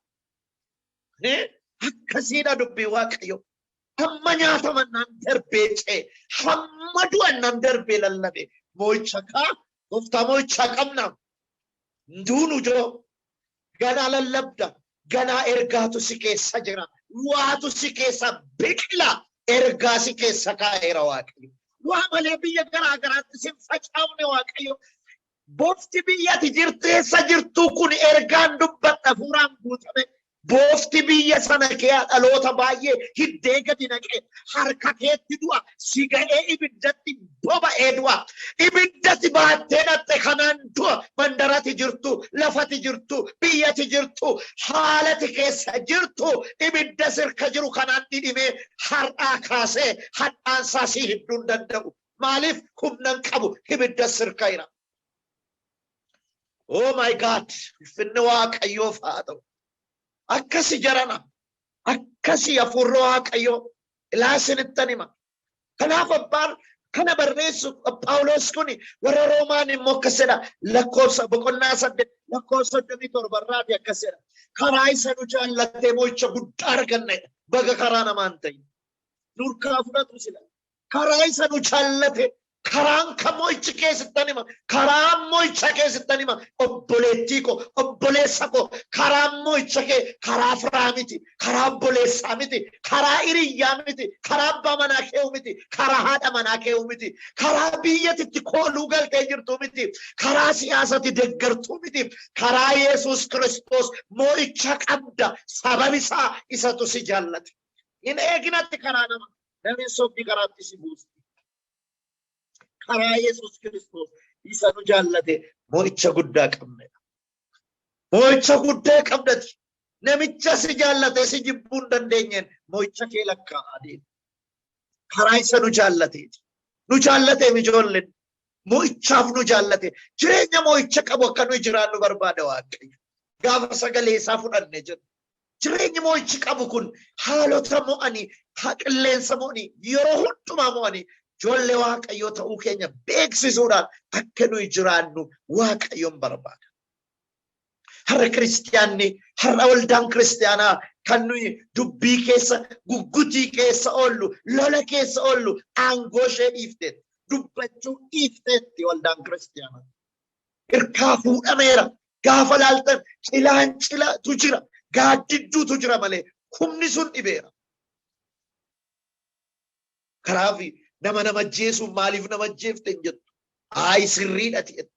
Akkasiidha dubbii Waaqayyo. Hamma nyaataman nan darbee ce'e. Hamma du'an nan darbee lallabe. Moo'icha kaa gooftaa moo'icha qabna. Nduunu joo ganaa lallabda. Ganaa ergaatu si keessa jira. Waatu si keessa biqila. Ergaa si keessa kaa'eera Waaqayyo. Waa malee biyya garaa garaatti sin facaafne Waaqayyo. Boofti biyyatti jirteessa jirtu kun ergaan dubbadha fuuraan guutame. Boofti biyya sana kee dhaloota baay'ee hiddee gadi naqee harka keetti du'a si ga'ee ibiddatti boba'ee du'a. Ibiddatti baattee dhatte kanaan du'a mandarati jirtu lafati jirtu biyyati jirtu haalati keessa jirtu ibidda sirka jiru kanaan dhidhimee har'aa kaasee hadhaansaa si hidduu hin danda'u. Maaliif humnan qabu ibidda sirka jira. Oh my God, ulfinni Waaqayyoof haa ta'u. Akkasi jarana akkasi hafuurri Waaqayyo ilaasinittan hima. Kanaaf abbaan kana barreessu Phaawulos kuni warra Roomaan immoo akkasidha. Lakkoofsa boqonnaa 8 lakkoofsa 37 akkasidha. Karaa isa nu jaallatee moo'icha guddaa arganne baga karaa namaan ta'e. Nurkaa fudhatu sila. Karaa isa nu jaallate karaan kan moo'ichi keessattan hima. Karaan moo'icha keessattan hima. Obboleettii ko obboleessa ko karaan moo'icha kee karaa firaa miti. Karaa obboleessaa miti. Karaa hiriyyaa miti. Karaa abbaa manaa kee miti. Karaa haadha manaa kee miti. Karaa biyyatitti kooluu galtee jirtu miti. Karaa siyaasatti deeggartuu miti. Karaa Yesuus Kiristoos moo'icha qabda. Sababi isaa isatu si jaallate. Hin eeginatti karaa nama. Namni sobdi karaatti si buusti. Karaa Yesuus Kiristoos isa nu jaallate moo'icha guddaa qabnedha. Moo'icha guddaa qabdati. Namicha si jaallate si jibbuu hin dandeenyeen moo'icha kee lakkaa'aa deema. Karaa isa nu jaallateeti. Nu jaallateef ijoolleen moo'ichaaf nu jaallate. Jireenya moo'icha qabu akka nu jiraannu barbaada Waaqayyo. Gaafa sagalee isaa fudhanne jedhu. Jireenyi moo'ichi qabu kun haalota mo'anii, qilleensa mo'anii, yeroo hundumaa mo'anii ijoollee Waaqayyoo ta'uu keenya beeksisuudhaan akka nuyi jiraannu Waaqayyoon barbaada. Har'a kiristiyaanni, har'a waldaan kiristiyaanaa kan nuyi dubbii keessa, guggutii keessa oollu, lola keessa oollu, aangoo ishee dhiifteetti, dubbachuu dhiifteetti waldaan kiristiyaanaa. Hirkaa fuudhameera. Gaafa laaltan cilaanchilatu jira. Gaaddidduutu jira malee humni sun dhibeera. Kanaaf nama ajjeesuun maaliif nama ajjeefte hin jettu. Ayi sirriidha ta'etti.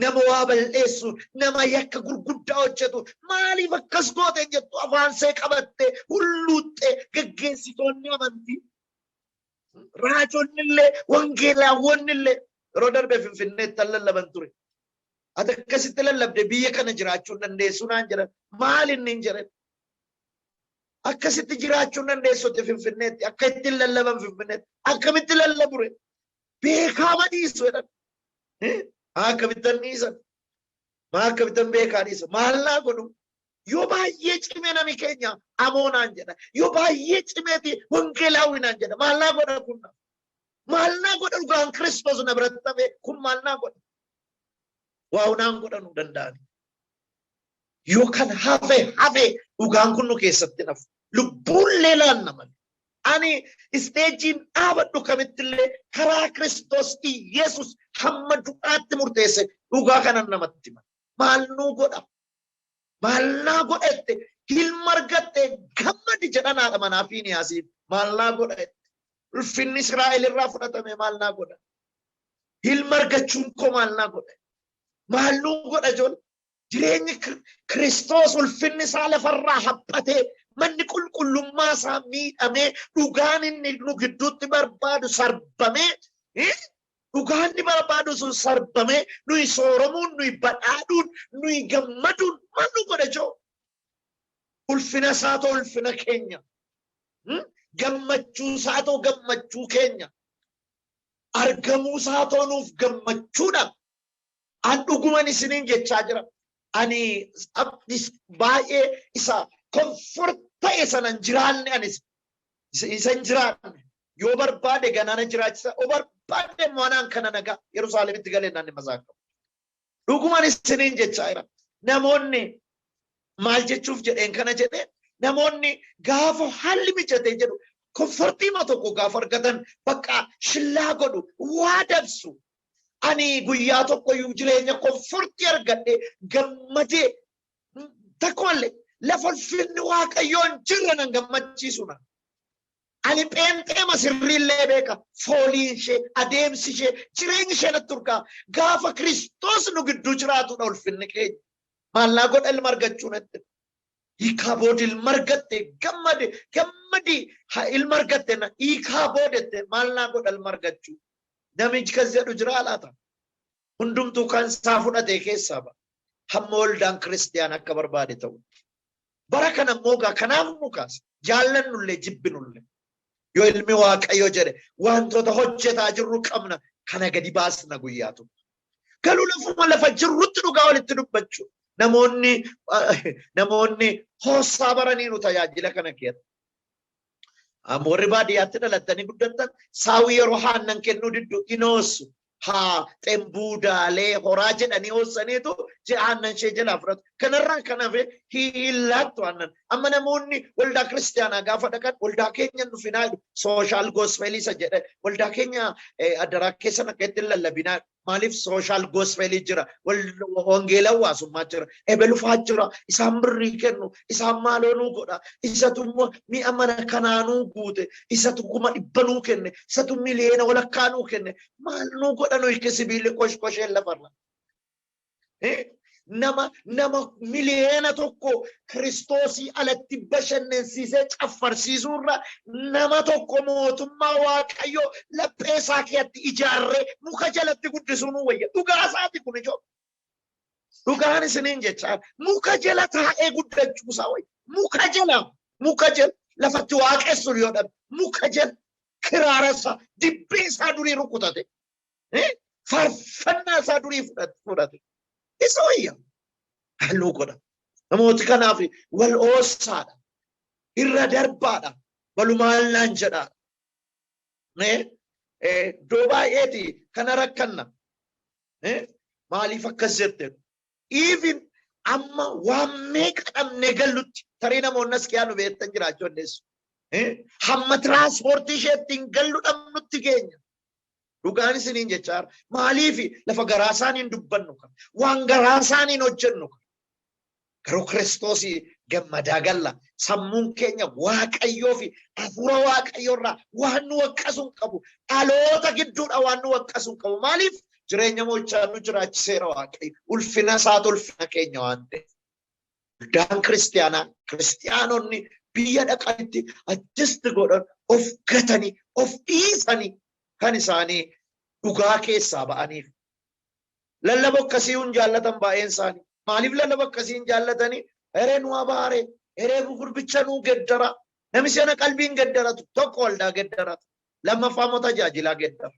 Nama waa balleessuun nama yakka gurguddaa hojjetu maaliif akkas goote hin jettu. Afaan see qabattee hulluuttee geggeessitoonni amantii. Raajonni illee wangeelaawwanni illee yeroo darbe Finfinneetti lallaban ture. Ati akkasitti lallabde biyya kana jiraachuu dandeessu naan jedhan maal inni hin jedhan. Akkasitti jiraachuu dandeessutti Finfinneetti akka ittiin lallaban Finfinneetti akkamitti lallabure beekaama dhiisu jedhan. Akkamittan dhiisan akkamittan beekaa dhiisan maal naa godhu yoo baay'ee cimee nami keenya amoonaan jedha yoo baay'ee cimeeti wangeelaawwinaan jedha maal naa godha kun maal naa godha dhugaan Kiristoos na biratti ta'e kun maal naa godha. Waa unaan godhanuu danda'an. Yookaan hafe dhugaan kun nu keessatti nafu. Lubbuun leelaan naman. Ani isteejiin dhaabadhu kamittillee karaa Kiristoos Yesuus hamma du'aatti murteesse dhugaa kanan namatti hima. Maal nuu godha? Maal naa godhette? Ilma argatte gammadi jedhanaadha manaa fi niyaasiif. Maal naa godhette? Ulfinni Israa'el irraa fudhatame maal naa godha? Ilma argachuun koo maal naa godha? Maal nuu godha ijoollee? Jireenyi Kiristoos ulfinni isaa lafarraa haphatee manni qulqullummaa isaa miidhamee dhugaan inni nu gidduutti barbaadu sarbamee dhugaan inni barbaadu sun sarbamee nuyi sooromuun nuyi badhaadhuun nuyi gammaduun maal nu godha joo? Ulfina isaa ta'u ulfina keenya. Gammachuu isaa ta'u gammachuu keenya. Argamuu isaa ta'u nuuf gammachuudha. An dhuguman isiniin jechaa jira. Ani baay'ee isa Comforta isanan jiraanne anis isan jiraanne yoo barbaade ganana jiraachisa o barbaade moonaan kana nagaa Yerusaalemitti galee naanni masaaka. Dhugumaan isiniin jechaa jira. Namoonni maal jechuuf jedheen kana jedheen namoonni gaafa haalli mijatee jedhu komfortii ma tokko gaafa argatan bakka shillaa godhu waa dabsu. Ani guyyaa tokko iyyuu jireenya komfortii argadhe gammadee takkumallee lafa ulfinni Waaqayyoon jirre nan gammachiisuna. Ani pheenxee masirriillee beeka fooliin ishee adeemsi ishee jireenyi ishee natti urgaa gaafa Kiristoos nu gidduu jiraatudha ulfinni keenya. Maallaa godha ilma argachuu natti. Hiikaa booda ilma argatte gammadi ilma argatte na hiikaa boodette maallaa godha ilma argachuu. Namichi kan jedhu jira laata. Hundumtuu kan isaa fudhatee keessaa ba'a. Hamma waldaan kiristiyaana akka barbaade ta'u. Bara kana moogaa kanaaf nu kaasa. Jaallannullee jibbinullee. Yoo ilmi Waaqayyoo jedhe wantoota hojjetaa jirru qabna kana gadi baasna guyyaa tokko. Galuu lafuma lafa jirrutti dhugaa walitti dubbachuu. Namoonni hoosaa baranii nu tajaajila kana keessa. Warri baadiyyaatti dhalatanii guddatan saawwi yeroo aannan kennuu diddu inoosu. Haa xembuudaalee horaa jedhanii hoosaniitu aannan ishee jalaa fudhatu. Kanarraa kan hafe hiillaattu aannan. Amma namoonni waldaa kiristiyaanaa gaafa dhaqan waldaa keenya nufinaa jedhu sooshaal goospeelii isa jedhe waldaa keenya adaraa keessa naqeetti lallabinaa. Maaliif sooshaal goospeelii jira wangeela hawaasummaa jira ebelufaa jira isaan birrii kennu isaan maaloo godha isatu mi'a mana kanaanuu guute isatu 100,000 kenne isatu miliyoona walakkaanuu kenne maal nuu godha nuyi ke sibiilli qoshqoshee lafarra nama miliyoona tokko Kiristoosii alatti bashannansiisee caffarsiisuurra nama tokko mootummaa Waaqayyoo lapheesaa keessatti ijaarree muka jalatti guddisuu nu wayya. Dhugaa isaati kun ijoo. Dhugaan isiniin jechaa muka jala taa'ee guddachuu isaa wayya. Muka jala lafatti waaqessuun yoo dhabe muka jala kiraara isaa dibbii isaa durii rukutate. Faarfannaa isaa durii fudhate. Isa wayya. Halluu godha. Namooti kanaaf wal oosaadha. Irra darbaadha. Walumaan naan jedhaadha. Iddoo baay'eeti kana rakkanna. Maaliif akkas jette? Even amma waan meeqa dhabnee gallutti tarii namoonni as kiyaanu beektan jiraachuu dandeessu. Hamma tiraanspoortii isheetti hin gallu dhabnutti keenya. Dhugaan isiniin jechaa maaliif lafa garaa isaaniin dubbannu kan waan garaa isaaniin hojjennu kan garuu Kiristoosii gammadaa galla sammuun keenya Waaqayyoo fi hafuura Waaqayyoorraa waan nu waqqasuun qabu dhaloota gidduudha waan nu waqqasuun qabu maaliif jireenya mo'ichaa nu jiraachiseera Waaqayyo ulfina isaatu ulfina keenya waan ta'eef waldaan kiristiyaanonni biyya dhaqanitti adjasti godhan of gatanii of dhiisanii kan isaanii dhugaa keessaa ba'aniif. Lallaba akkasii hin jaallatan baay'een isaanii. Maaliif lallaba akkasii hin jaallatanii? Eree nu abaare, eree gurbicha nu geddara. Namni sana qalbiin geddaratu tokko waldaa geddaratu. Lammaffaa immoo tajaajilaa geddara.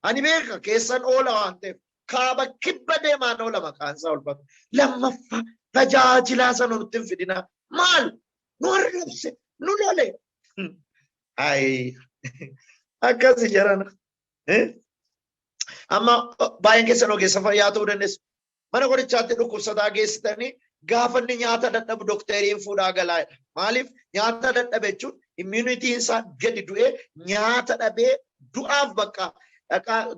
Ani beeka keessan oola waan ta'eef kaaba kibba deemaan oola maqaan isaa ulfatu. Lammaffaa tajaajilaa sana nutti hin fidinaa. Maal? Nu arrabse, nu lole. Akkasi jarana. Amma baay'een keessan ogeessa fayyaa ta'uu dandeessu. Mana qorichaatti dhukkubsataa geessitanii gaafa inni nyaata dadhabu dookteriin fuudhaa galaadha. Maaliif nyaata dadhabe jechuun immunitiin isaa gadi du'ee nyaata dhabee du'aaf bakka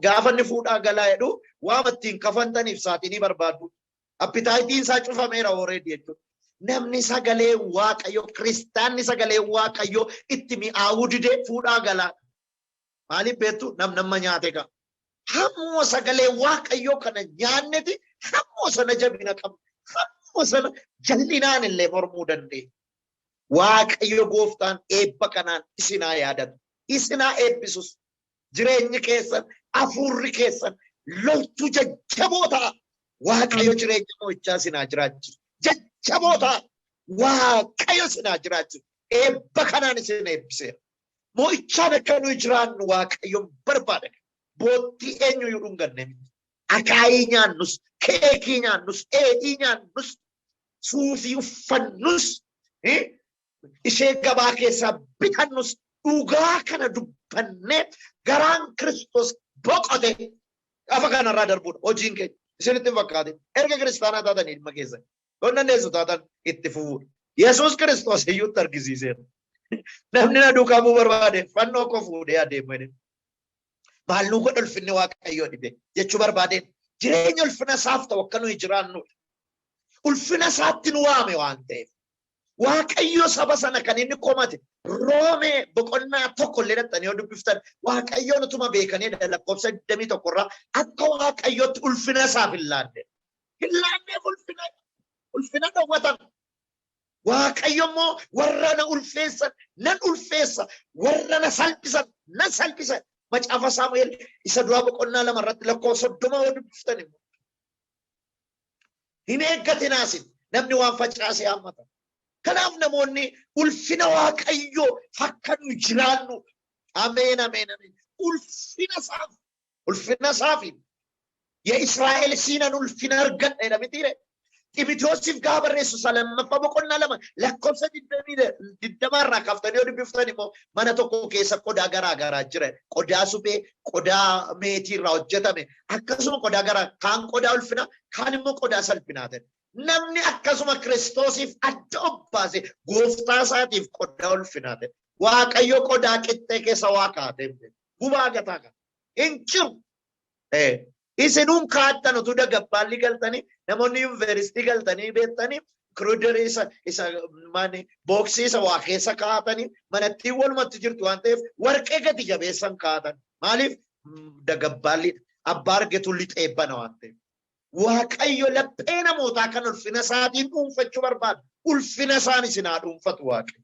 gaafa inni fuudhaa galaa jedhu waan ittiin kafantaniif saaxinii barbaadu. Appitaayitiin isaa cufameera already jechuudha. Namni sagalee Waaqayyoo kiristaanni sagalee Waaqayyoo itti mi'aawuu didee fuudhaa galaa. Maaliif beektu namnamma nyaate qaba. Hammoo sagalee Waaqayyoo kana nyaanneti hammoo sana jabina qaba. Hammoo sana jal'inaan illee mormuu dandeenya. Waaqayyo gooftaan eebba kanaan isinaa yaadatu. Isinaa eebbisus jireenyi keessan hafuurri keessan loltuu jajjaboo ta'a. Waaqayyo jireenya mo'ichaa isinaa jiraachisu. Jajjaboo ta'a. Waaqayyo isinaa jiraachisu. Eebba kanaan isin eebbiseera. Mo'ichaan akka nuyi jiraannu Waaqayyoon barbaada. Boottii eenyu yoo dhunganne akaayii nyaannus, keekii nyaannus, dheedhii nyaannus, suufii uffannus, ishee gabaa keessa bitannus dhugaa kana dubbanne garaan Kiristoos boqote afa kanarraa darbuudha hojiin keenya isinitti fakkaate erga kiristaanaa taatan ilma keessan yoo dandeessu taatan itti fufuudha. Yesuus Kiristoos iyyuutti argisiiseera. Namni na duukaa bu'uu barbaade fannoo koo fuudhee adeema jedhe. Maal nu godha ulfinni Waaqayyoo dhibe jechuu barbaadeen jireenya ulfina isaaf ta'u akka nuyi jiraannudha. Ulfina isaatti nu waame waan ta'eef. Waaqayyo saba sana kan inni komate Roomee boqonnaa tokko illee dhattanii yoo dubbiftan Waaqayyoon utuma beekanii lakkoofsa 21 irraa akka Waaqayyootti ulfina isaaf hin laanne. Hin laanneef ulfina dhowwatan. Waaqayyo immoo warra na ulfeessan nan ulfeessa warra na salphisan nan salphisa. Macaafa Saamu'eel isa duraa boqonnaa 2 irratti lakkoofsa 30 yoo dubbiftan immoo hin eeggatinaas namni waan facaasee hammata. Kanaaf namoonni ulfina Waaqayyoo akka nu jiraannu ameen ameen ameen ulfina isaafi የእስራኤል ሲናን ulfina argadheedha mitiire Ximotewosiif gaafa barreessu lammaffaa boqonnaa 2 lakkoofsa 20 irraa kaaftanii yoo dubbiftan immoo mana tokko keessa qodaa garaa jira. Qodaa suphee, qodaa meetii irraa hojjetame akkasuma qodaa garaa kaan qodaa ulfina kaan immoo qodaa salphinaa ta'e. Namni akkasuma Kiristoosiif adda obbaase gooftaa isaatiif qodaa ulfinaa ta'e. Waaqayyo qodaa qixxee keessa waa kaa'ate gubaa gataa kan hin jiru. Isinuun kaattan utuu dagabbaalli galtanii namoonni yuunivarsiitii galtanii beektanii kiruudarii isa maani booksii isa waa keessa kaa'atanii manatti walumatti jirtu waan ta'eef warqee gati jabeessan kaa'atan. Maaliif dagabbaalli abbaa argetu lixee bana waan ta'eef. Waaqayyo laphee namootaa kan ulfina isaatiin dhuunfachuu barbaadu. Ulfina isaan isin haa dhuunfatu Waaqayyo.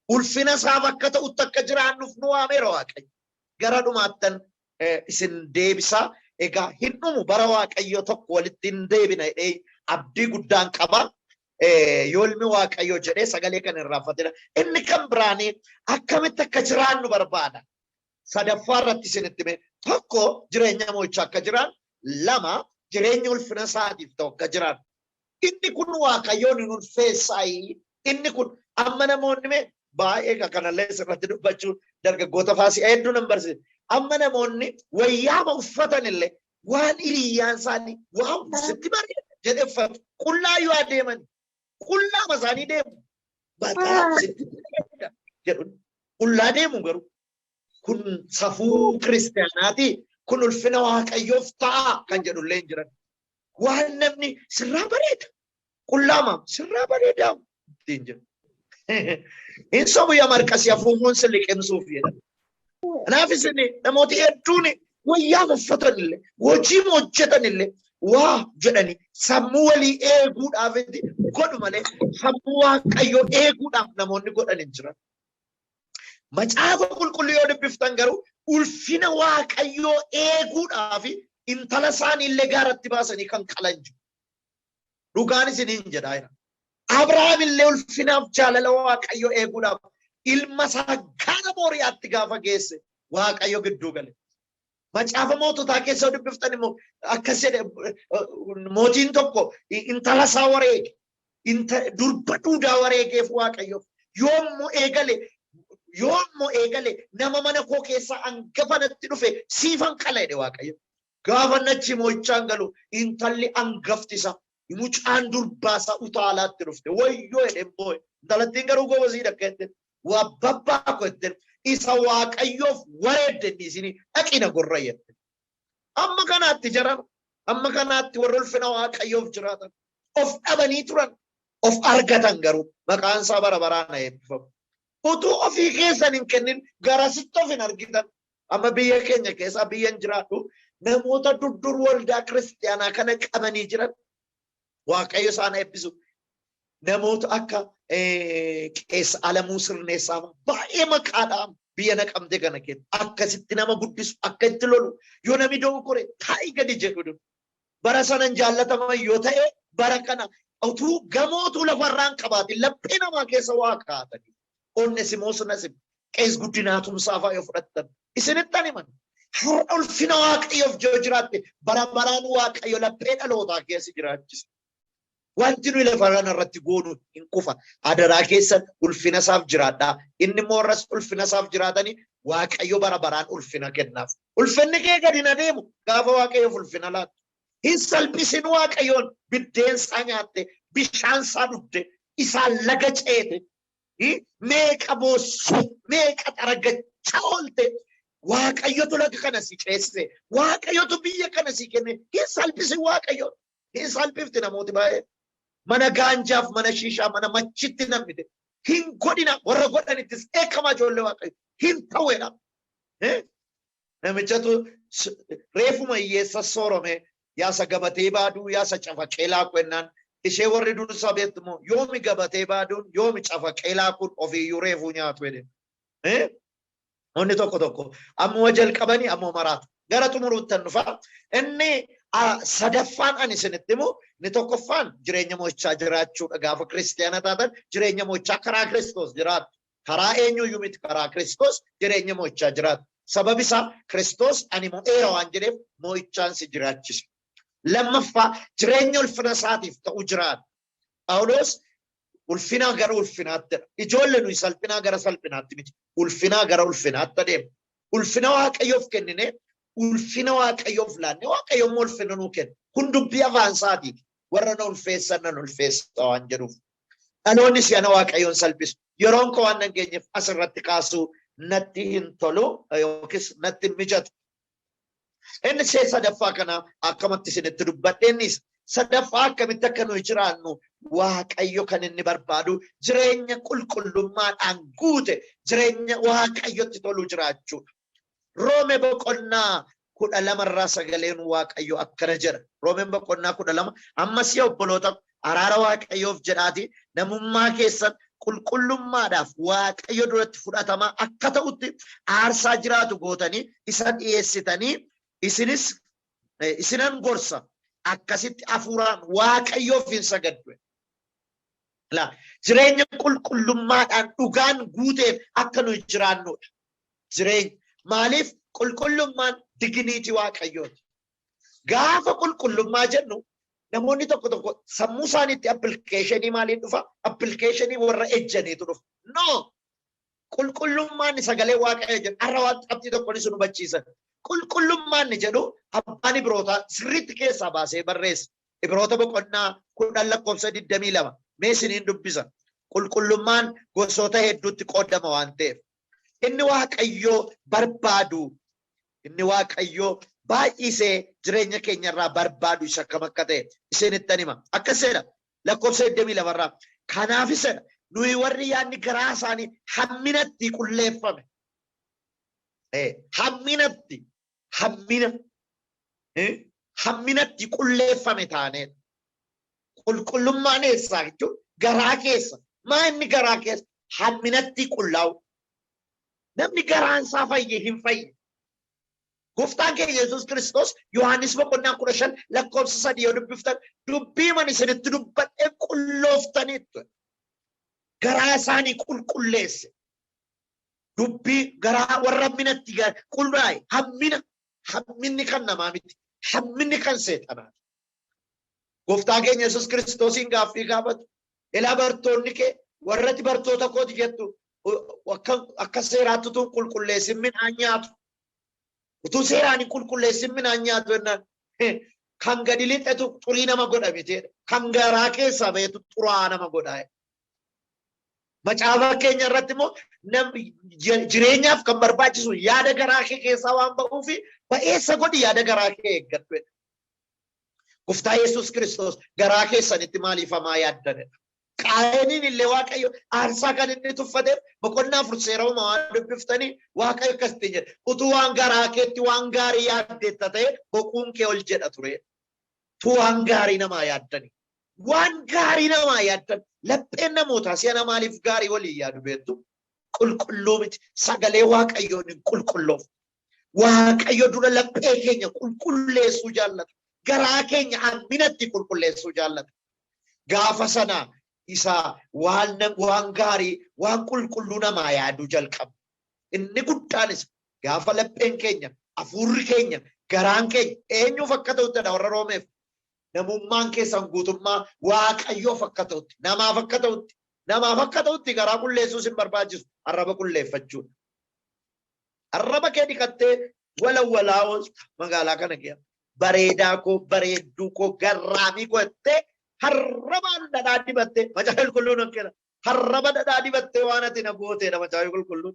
Ulfina isaa bakka ta'utti akka jiraannuuf nu waameera Waaqayyo. Gara dhumaattan isin deebisaa egaa hin dhumu bara Waaqayyo tokko walitti hin deebina jedhee abdii guddaan qaba. Yoo ilmi Waaqayyo jedhee sagalee kan irraanfatedha. Inni kan biraanii akkamitti akka jiraannu barbaada. Sadaffaa irratti isinitti hime tokko jireenya mo'ichaa akka jiraan, lama jireenya ulfina isaatiif ta'u akka jiraan. Inni kun Waaqayyoon hin ulfeessaayi. Inni kun amma namoonni mee baay'ee kanallee sirratti dubbachuun dargaggoota faasii hedduu nan barsiise. Amma namoonni wayyaama uffatan illee waan hiriyyaan isaanii waan sitti bareeda jedhee uffatu. Qullaa yoo adeeman qullaama isaanii deemu. Bataa sitti bareeda jedhu. Qullaa deemu garuu kun safuu kiristaanaati. Kun ulfina Waaqayyoof ta'a kan jedhullee hin jiran. Waan namni sirraa bareeda. Qullaama sirraa bareedaa ittiin jedhu. In sobu ya markasi afuumuun si liqimsuuf jedha. Kanaaf isin namooti hedduun wayyaa uffatan illee hojii hojjetan illee waa jedhanii sammuu walii eeguudhaaf godhu malee sammuu Waaqayyoo eeguudhaaf namoonni godhan hin jiran. Macaafa qulqulluu yoo dubbiftan garuu ulfina Waaqayyoo eeguudhaaf intala isaanii illee gaaratti baasanii kan qalan jiru. Dhugaan isiniin jedhaa jira. Abrahaam illee ulfinaaf jaalala Waaqayyoo eeguudhaaf ilma isaa gara Mooriyaatti gaafa geesse Waaqayyo gidduu gale. Macaafa moototaa keessa dubbiftan immoo akkas jedhe mootiin tokko intala isaa wareege. Durba duudaa wareegeef Waaqayyoof yoommoo eegale nama mana koo keessa hangafa natti dhufe siifan qala jedhe Waaqayyo. Gaafa nachi mo'ichaan galu intalli hangafti isaa mucaan durbaasaa utaalaatti dhufte wayyoo jedheen boo'e. Intalattiin garuu gobosii dhaqqeette waa babbaa koette isa Waaqayyoof wareedde isini dhaqina gorra jette. Amma kanaatti jiran amma kanaatti warra ulfina Waaqayyoof jiraatan of dhabanii turan of argatan garuu maqaan isaa bara baraan eebbifamu. Utuu ofii keessan hin kennin garasitti of hin argitan. Amma biyya keenya keessa biyyan jiraatu namoota durdur waldaa kiristaanaa kana qabanii jiran Waaqayyo isaan eebbisu. Namoota akka Qees Alamuu Sirneessaa baay'ee maqaadhaan biyya naqamte kana keessa akkasitti nama guddisu akka itti lolu yoo namni dogoggore taa'ii gadi jedhu bara sanan jaallataman yoo ta'e bara kana utuu gamootu lafarraan qabaatin laphee namaa keessa waa kaa'atanii Oneesimoos Nasib Qees Guddinaatumsaa fa'aa yoo fudhattan isinittan himan har'a ulfina Waaqayyoof yoo jiraatte bara baraan Waaqayyo laphee dhalootaa keessa jiraachisa. wanti nuyi lafarraan irratti goonu hin kufa. Adaraa keessan ulfina isaaf jiraadhaa. Inni moorras ulfina isaaf jiraatanii Waaqayyo bara baraan ulfina kennaaf. Ulfinni kee gadi na deemu gaafa Waaqayyoof ulfina laatu. Hin salphisin Waaqayyoon biddeensaa nyaatte bishaansaa dhugde isaan laga ceete meeqa boossu meeqa xaragachaa oolte Waaqayyotu laga kana si ceesse Waaqayyotu biyya kana si kenne. Hin salphisin Waaqayyoon. Hin salphifti namooti baay'ee. Mana gaanjaaf mana shiishaa mana machitti namnite hin godhina warra godhanittis eekamaa ijoollee Waaqayyo hin ta'uudha. Namichatu reefuma hiyyeessa soorome yaasa gabatee baaduu yaasa cafaqee laaqu ennaan ishee warri dursa beektumoo yoomi gabatee baaduun yoomi cafaqee laaquun ofiiyyuu reefuu nyaatu jedhe. Onni tokko ammoo jalqabanii ammoo maraatu gara xumuruuttan dhufa. Inni sadaffaan ani isinitti himu ni tokkoffaan jireenya mo'ichaa jiraachuudha. Gaafa kiristiyaana taatan jireenya mo'ichaa karaa Kiristoos jiraatu. Karaa eenyuyyuu miti karaa Kiristoos jireenya mo'ichaa jiraatu. Sababi isaa Kiristoos ani mo'eera waan jedheef mo'ichaan si jiraachisa. Lammaffaa jireenya ulfina isaatiif ta'u jiraata. Phaawulos ulfinaa gara ulfinaatti. Ijoollee nuyi salphinaa gara salphinaatti miti. Ulfinaa gara ulfinaatti adeemu. Ulfina Waaqayyoof kennine ulfina Waaqayyoof laanne Waaqayyo immoo ulfina nuu kenna. Kun dubbii afaan isaatiiti. Warra na ulfeessan nan ulfeessa waan jedhuuf. Dhaloonni si'ana Waaqayyoon salphisu. Yeroon koo waan dhageenyeef asirratti kaasuu natti hin tolu yookiis natti hin mijatu. Inni ishee sadaffaa kana akkamatti isinitti dubbadhe innis sadaffaa akkamitti akka nuyi jiraannu Waaqayyo kan inni barbaadu jireenya qulqullummaadhaan guute jireenya Waaqayyotti tolu jiraachuudha. Roome boqonnaa 12 sagaleen Waaqayyo akkana jedha. Roomeen boqonnaa 12 ammas yaa obboloota araara Waaqayyoof jedhaati namummaa keessan qulqullummaadhaaf Waaqayyo duratti fudhatamaa akka ta'utti aarsaa jiraatu gootanii isa dhiyeessitanii isinan gorsa akkasitti hafuuraan Waaqayyoof hin sagaddu. Jireenya qulqullummaadhaan dhugaan guuteef akka nuyi jiraannudha. Jireenya maaliif qulqullummaan digniitii Waaqayyooti. Gaafa qulqullummaa jennu namoonni tokko sammuu isaaniitti appilikeeshinii maaliin dhufa? Appilikeeshinii warra ejjaniitu dhufa. No! Qulqullummaan sagalee Waaqayyoo jedhu har'a waan qabxii tokko ni sun hubachiisan. Qulqullummaan ni jedhu abbaan Ibrootaa sirriitti keessaa baasee barreessa. Ibroota boqonnaa 10:22 mee isiniin dubbisan. Qulqullummaan gosoota hedduutti qoodama waan ta'eef. Inni Waaqayyoo barbaadu, inni Waaqayyoo baay'isee jireenya keenya irraa barbaadu isa akkam akka ta'e isinittan hima. Akkasidha lakkoofsa 22 irraa. Kanaaf isadha nuyi warri yaadni garaa isaanii hamminatti qulleeffame. Hamminatti qulleeffame taanee qulqullummaan eessaa jechuun garaa keessa. Maa inni garaa keessa? Hamminatti qullaa'u. Namni garaan isaa fayye hin fayye. Gooftaan keenya Yesuus Kiristoos Yohaannis boqonnaa 15 lakkoofsa 3 yoo dubbiftan dubbii man isinitti dubbadhee qullooftaniitu. Garaa isaanii qulqulleesse. Dubbii garaa warra hamminatti qullaa'e hamminni kan namaa miti. Hamminni kan seexanaati. Gooftaan keenya Yesuus Kiristoosiin gaaffii gaafatu. Ilaa bartoonni kee warratti bartoota kooti jettu akka seeraatti utuu qulqulleessin midhaan nyaatu. Utuu seeraan hin qulqulleessin midhaan nyaatu jennaan kan gadi lixetu xurii nama godha miteedha. Kan garaa keessaa bahetu xuraa nama godha. Macaafa keenya irratti immoo jireenyaaf kan barbaachisu yaada garaa kee keessaa waan ba'uufi ba'eessa godhi yaada garaa kee eeggadhu. Gooftaan Yesuus Kiristoos garaa keessanitti maaliif hamaa yaaddanedha? Qaayiniin illee Waaqayyo aarsaa kan inni tuffateef boqonnaa 4 seera uumamaa waan dubbiftanii Waaqayyo akkasitti jedha. Utuu waan garaa keetti waan gaarii yaaddeetta ta'e boquun kee ol jedha ture. Tu waan gaarii namaa yaaddani. Waan gaarii namaa yaaddan lapheen namootaa si'a maaliif gaarii waliin yaadu beektu? Qulqulluu miti sagalee Waaqayyoon hin qulqulloof. Waaqayyo dura laphee keenya qulqulleessuu jaallata. Garaa keenya hamminatti qulqulleessuu jaallata. Gaafa sanaa isaa waan gaarii waan qulqulluu namaa yaaduu jalqaba. Inni guddaanis gaafa lapheen keenya hafuurri keenya garaan keenya eenyuuf akka ta'uttidha warra Roomeef. namummaan keessan guutummaa waaqayyoof akka ta'utti namaaf akka ta'utti garaa qulleessuus hin barbaachisu arraba qulleeffachuudha. Arraba kee dhiqattee walawwalaa oolta magaalaa kana keessa bareedaa koo bareedduu koo garraamii koo jettee harrabaan dhadhaa dibattee macaafa qulqulluun akkana harraba dhadhaa dibattee waan ati na gooteedha macaafa qulqulluun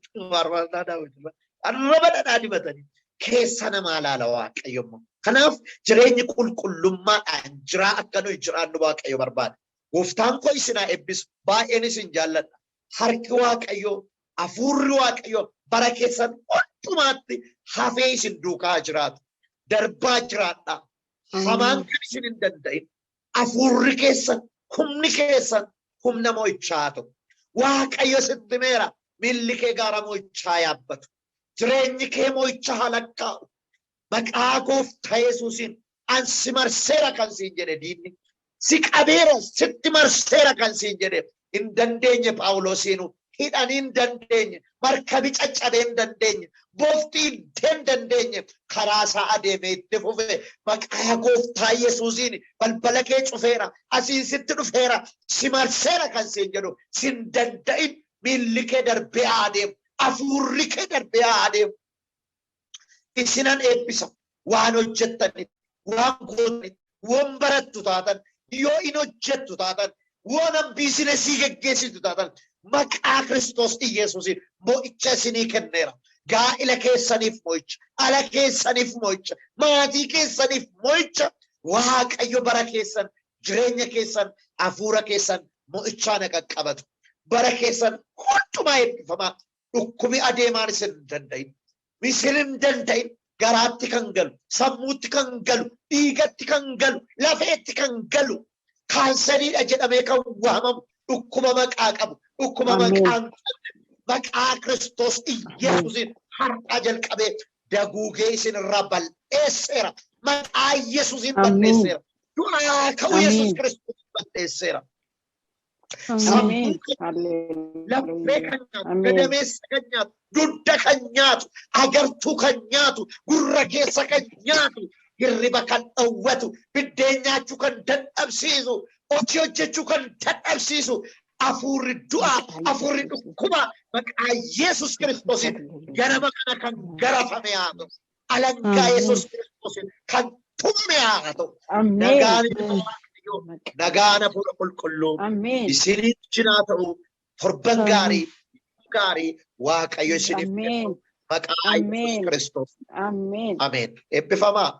harraba dhadhaa dibatanii keessa namaa ilaala waaqayyo immoo. Kanaaf jireenyi qulqullummaadhaan jiraa akka nuyi jiraannu waaqayyo barbaada. Gooftaan koo isinaa eebbisu baay'een isin jaalladha. Harki waaqayyo hafuurri waaqayyo bara keessan hundumaatti hafee isin duukaa jiraatu. Darbaa jiraadha. Hamaan kan isin hin danda'in. Hafuurri keessan humni keessan humna mo'ichaa ta'u. Waaqayyo sitti meera miilli kee gaara mo'ichaa yaabbatu. Jireenyi kee mo'icha halakkaa'u. Maqaa gooftaa Yesuusiin ansi marseera kan siin jedhe diinni. Si qabeera sitti marseera kan siin jedhe hin dandeenye Phaawulosiinu hidhanii hin dandeenye markabi caccabe hin dandeenye booftii hin dandeenye karaa isaa adeemee itti fufe maqaa gooftaa Yesuusiin balbala kee cufeera asiin sitti dhufeera si marseera kan siin jedhu sin danda'in miilli kee darbee adeemu hafuurri kee darbee adeemu. Isinan eebbisa waan hojjettanitti waan gootanitti waan barattu taatan yoo in hojjettu taatan waan biizinesii geggeessitu taatan maqaa Kiristoos Iyesuusiin mo'icha isinii kenneera. Gaa'ila keessaniif mo'icha, ala keessaniif mo'icha, maatii keessaniif mo'icha, waaqayyo bara keessan, jireenya keessan, hafuura keessan mo'ichaan qaqqabatu. Bara keessan hundumaa eebbifamaa dhukkubi adeemaan isin hin danda'in. Isin hin danda'in garaatti kan galu, sammuutti kan galu, dhiigatti kan galu, lafeetti kan galu, kaanseriidha jedhamee kan waamamu dhukkuba maqaa qabu, dhukkuba maqaan maqaa Kiristoos Iyesuusiin har'a jalqabee daguugee isin irraa balleesseera. Maqaa Yesuusiin balleesseera. Du'aa ka'u Yesuus Kiristoos balleesseera. Laphee kan nyaatu, gadameessa kan nyaatu, dudda kan nyaatu, agartuu kan nyaatu, gurra keessa kan nyaatu, hirriba kan dhowwatu, biddeen nyaachuu kan dadhabsiisu, hojii hojjechuu kan dadhabsiisu, hafuurri du'aa, hafuurri dhukkuba maqaa Yesuus Kiristoosiin ganama kana kan garafame haa ta'u. Alangaa Yesuus Kiristoosiin kan tumame haa ta'u. Nagaan hafuura qulqulluu isiniif cinaa ta'u torban gaarii waaqayyo isiniif kennu maqaa Yesuus Kiristoos. Ameen. Eebbifamaa.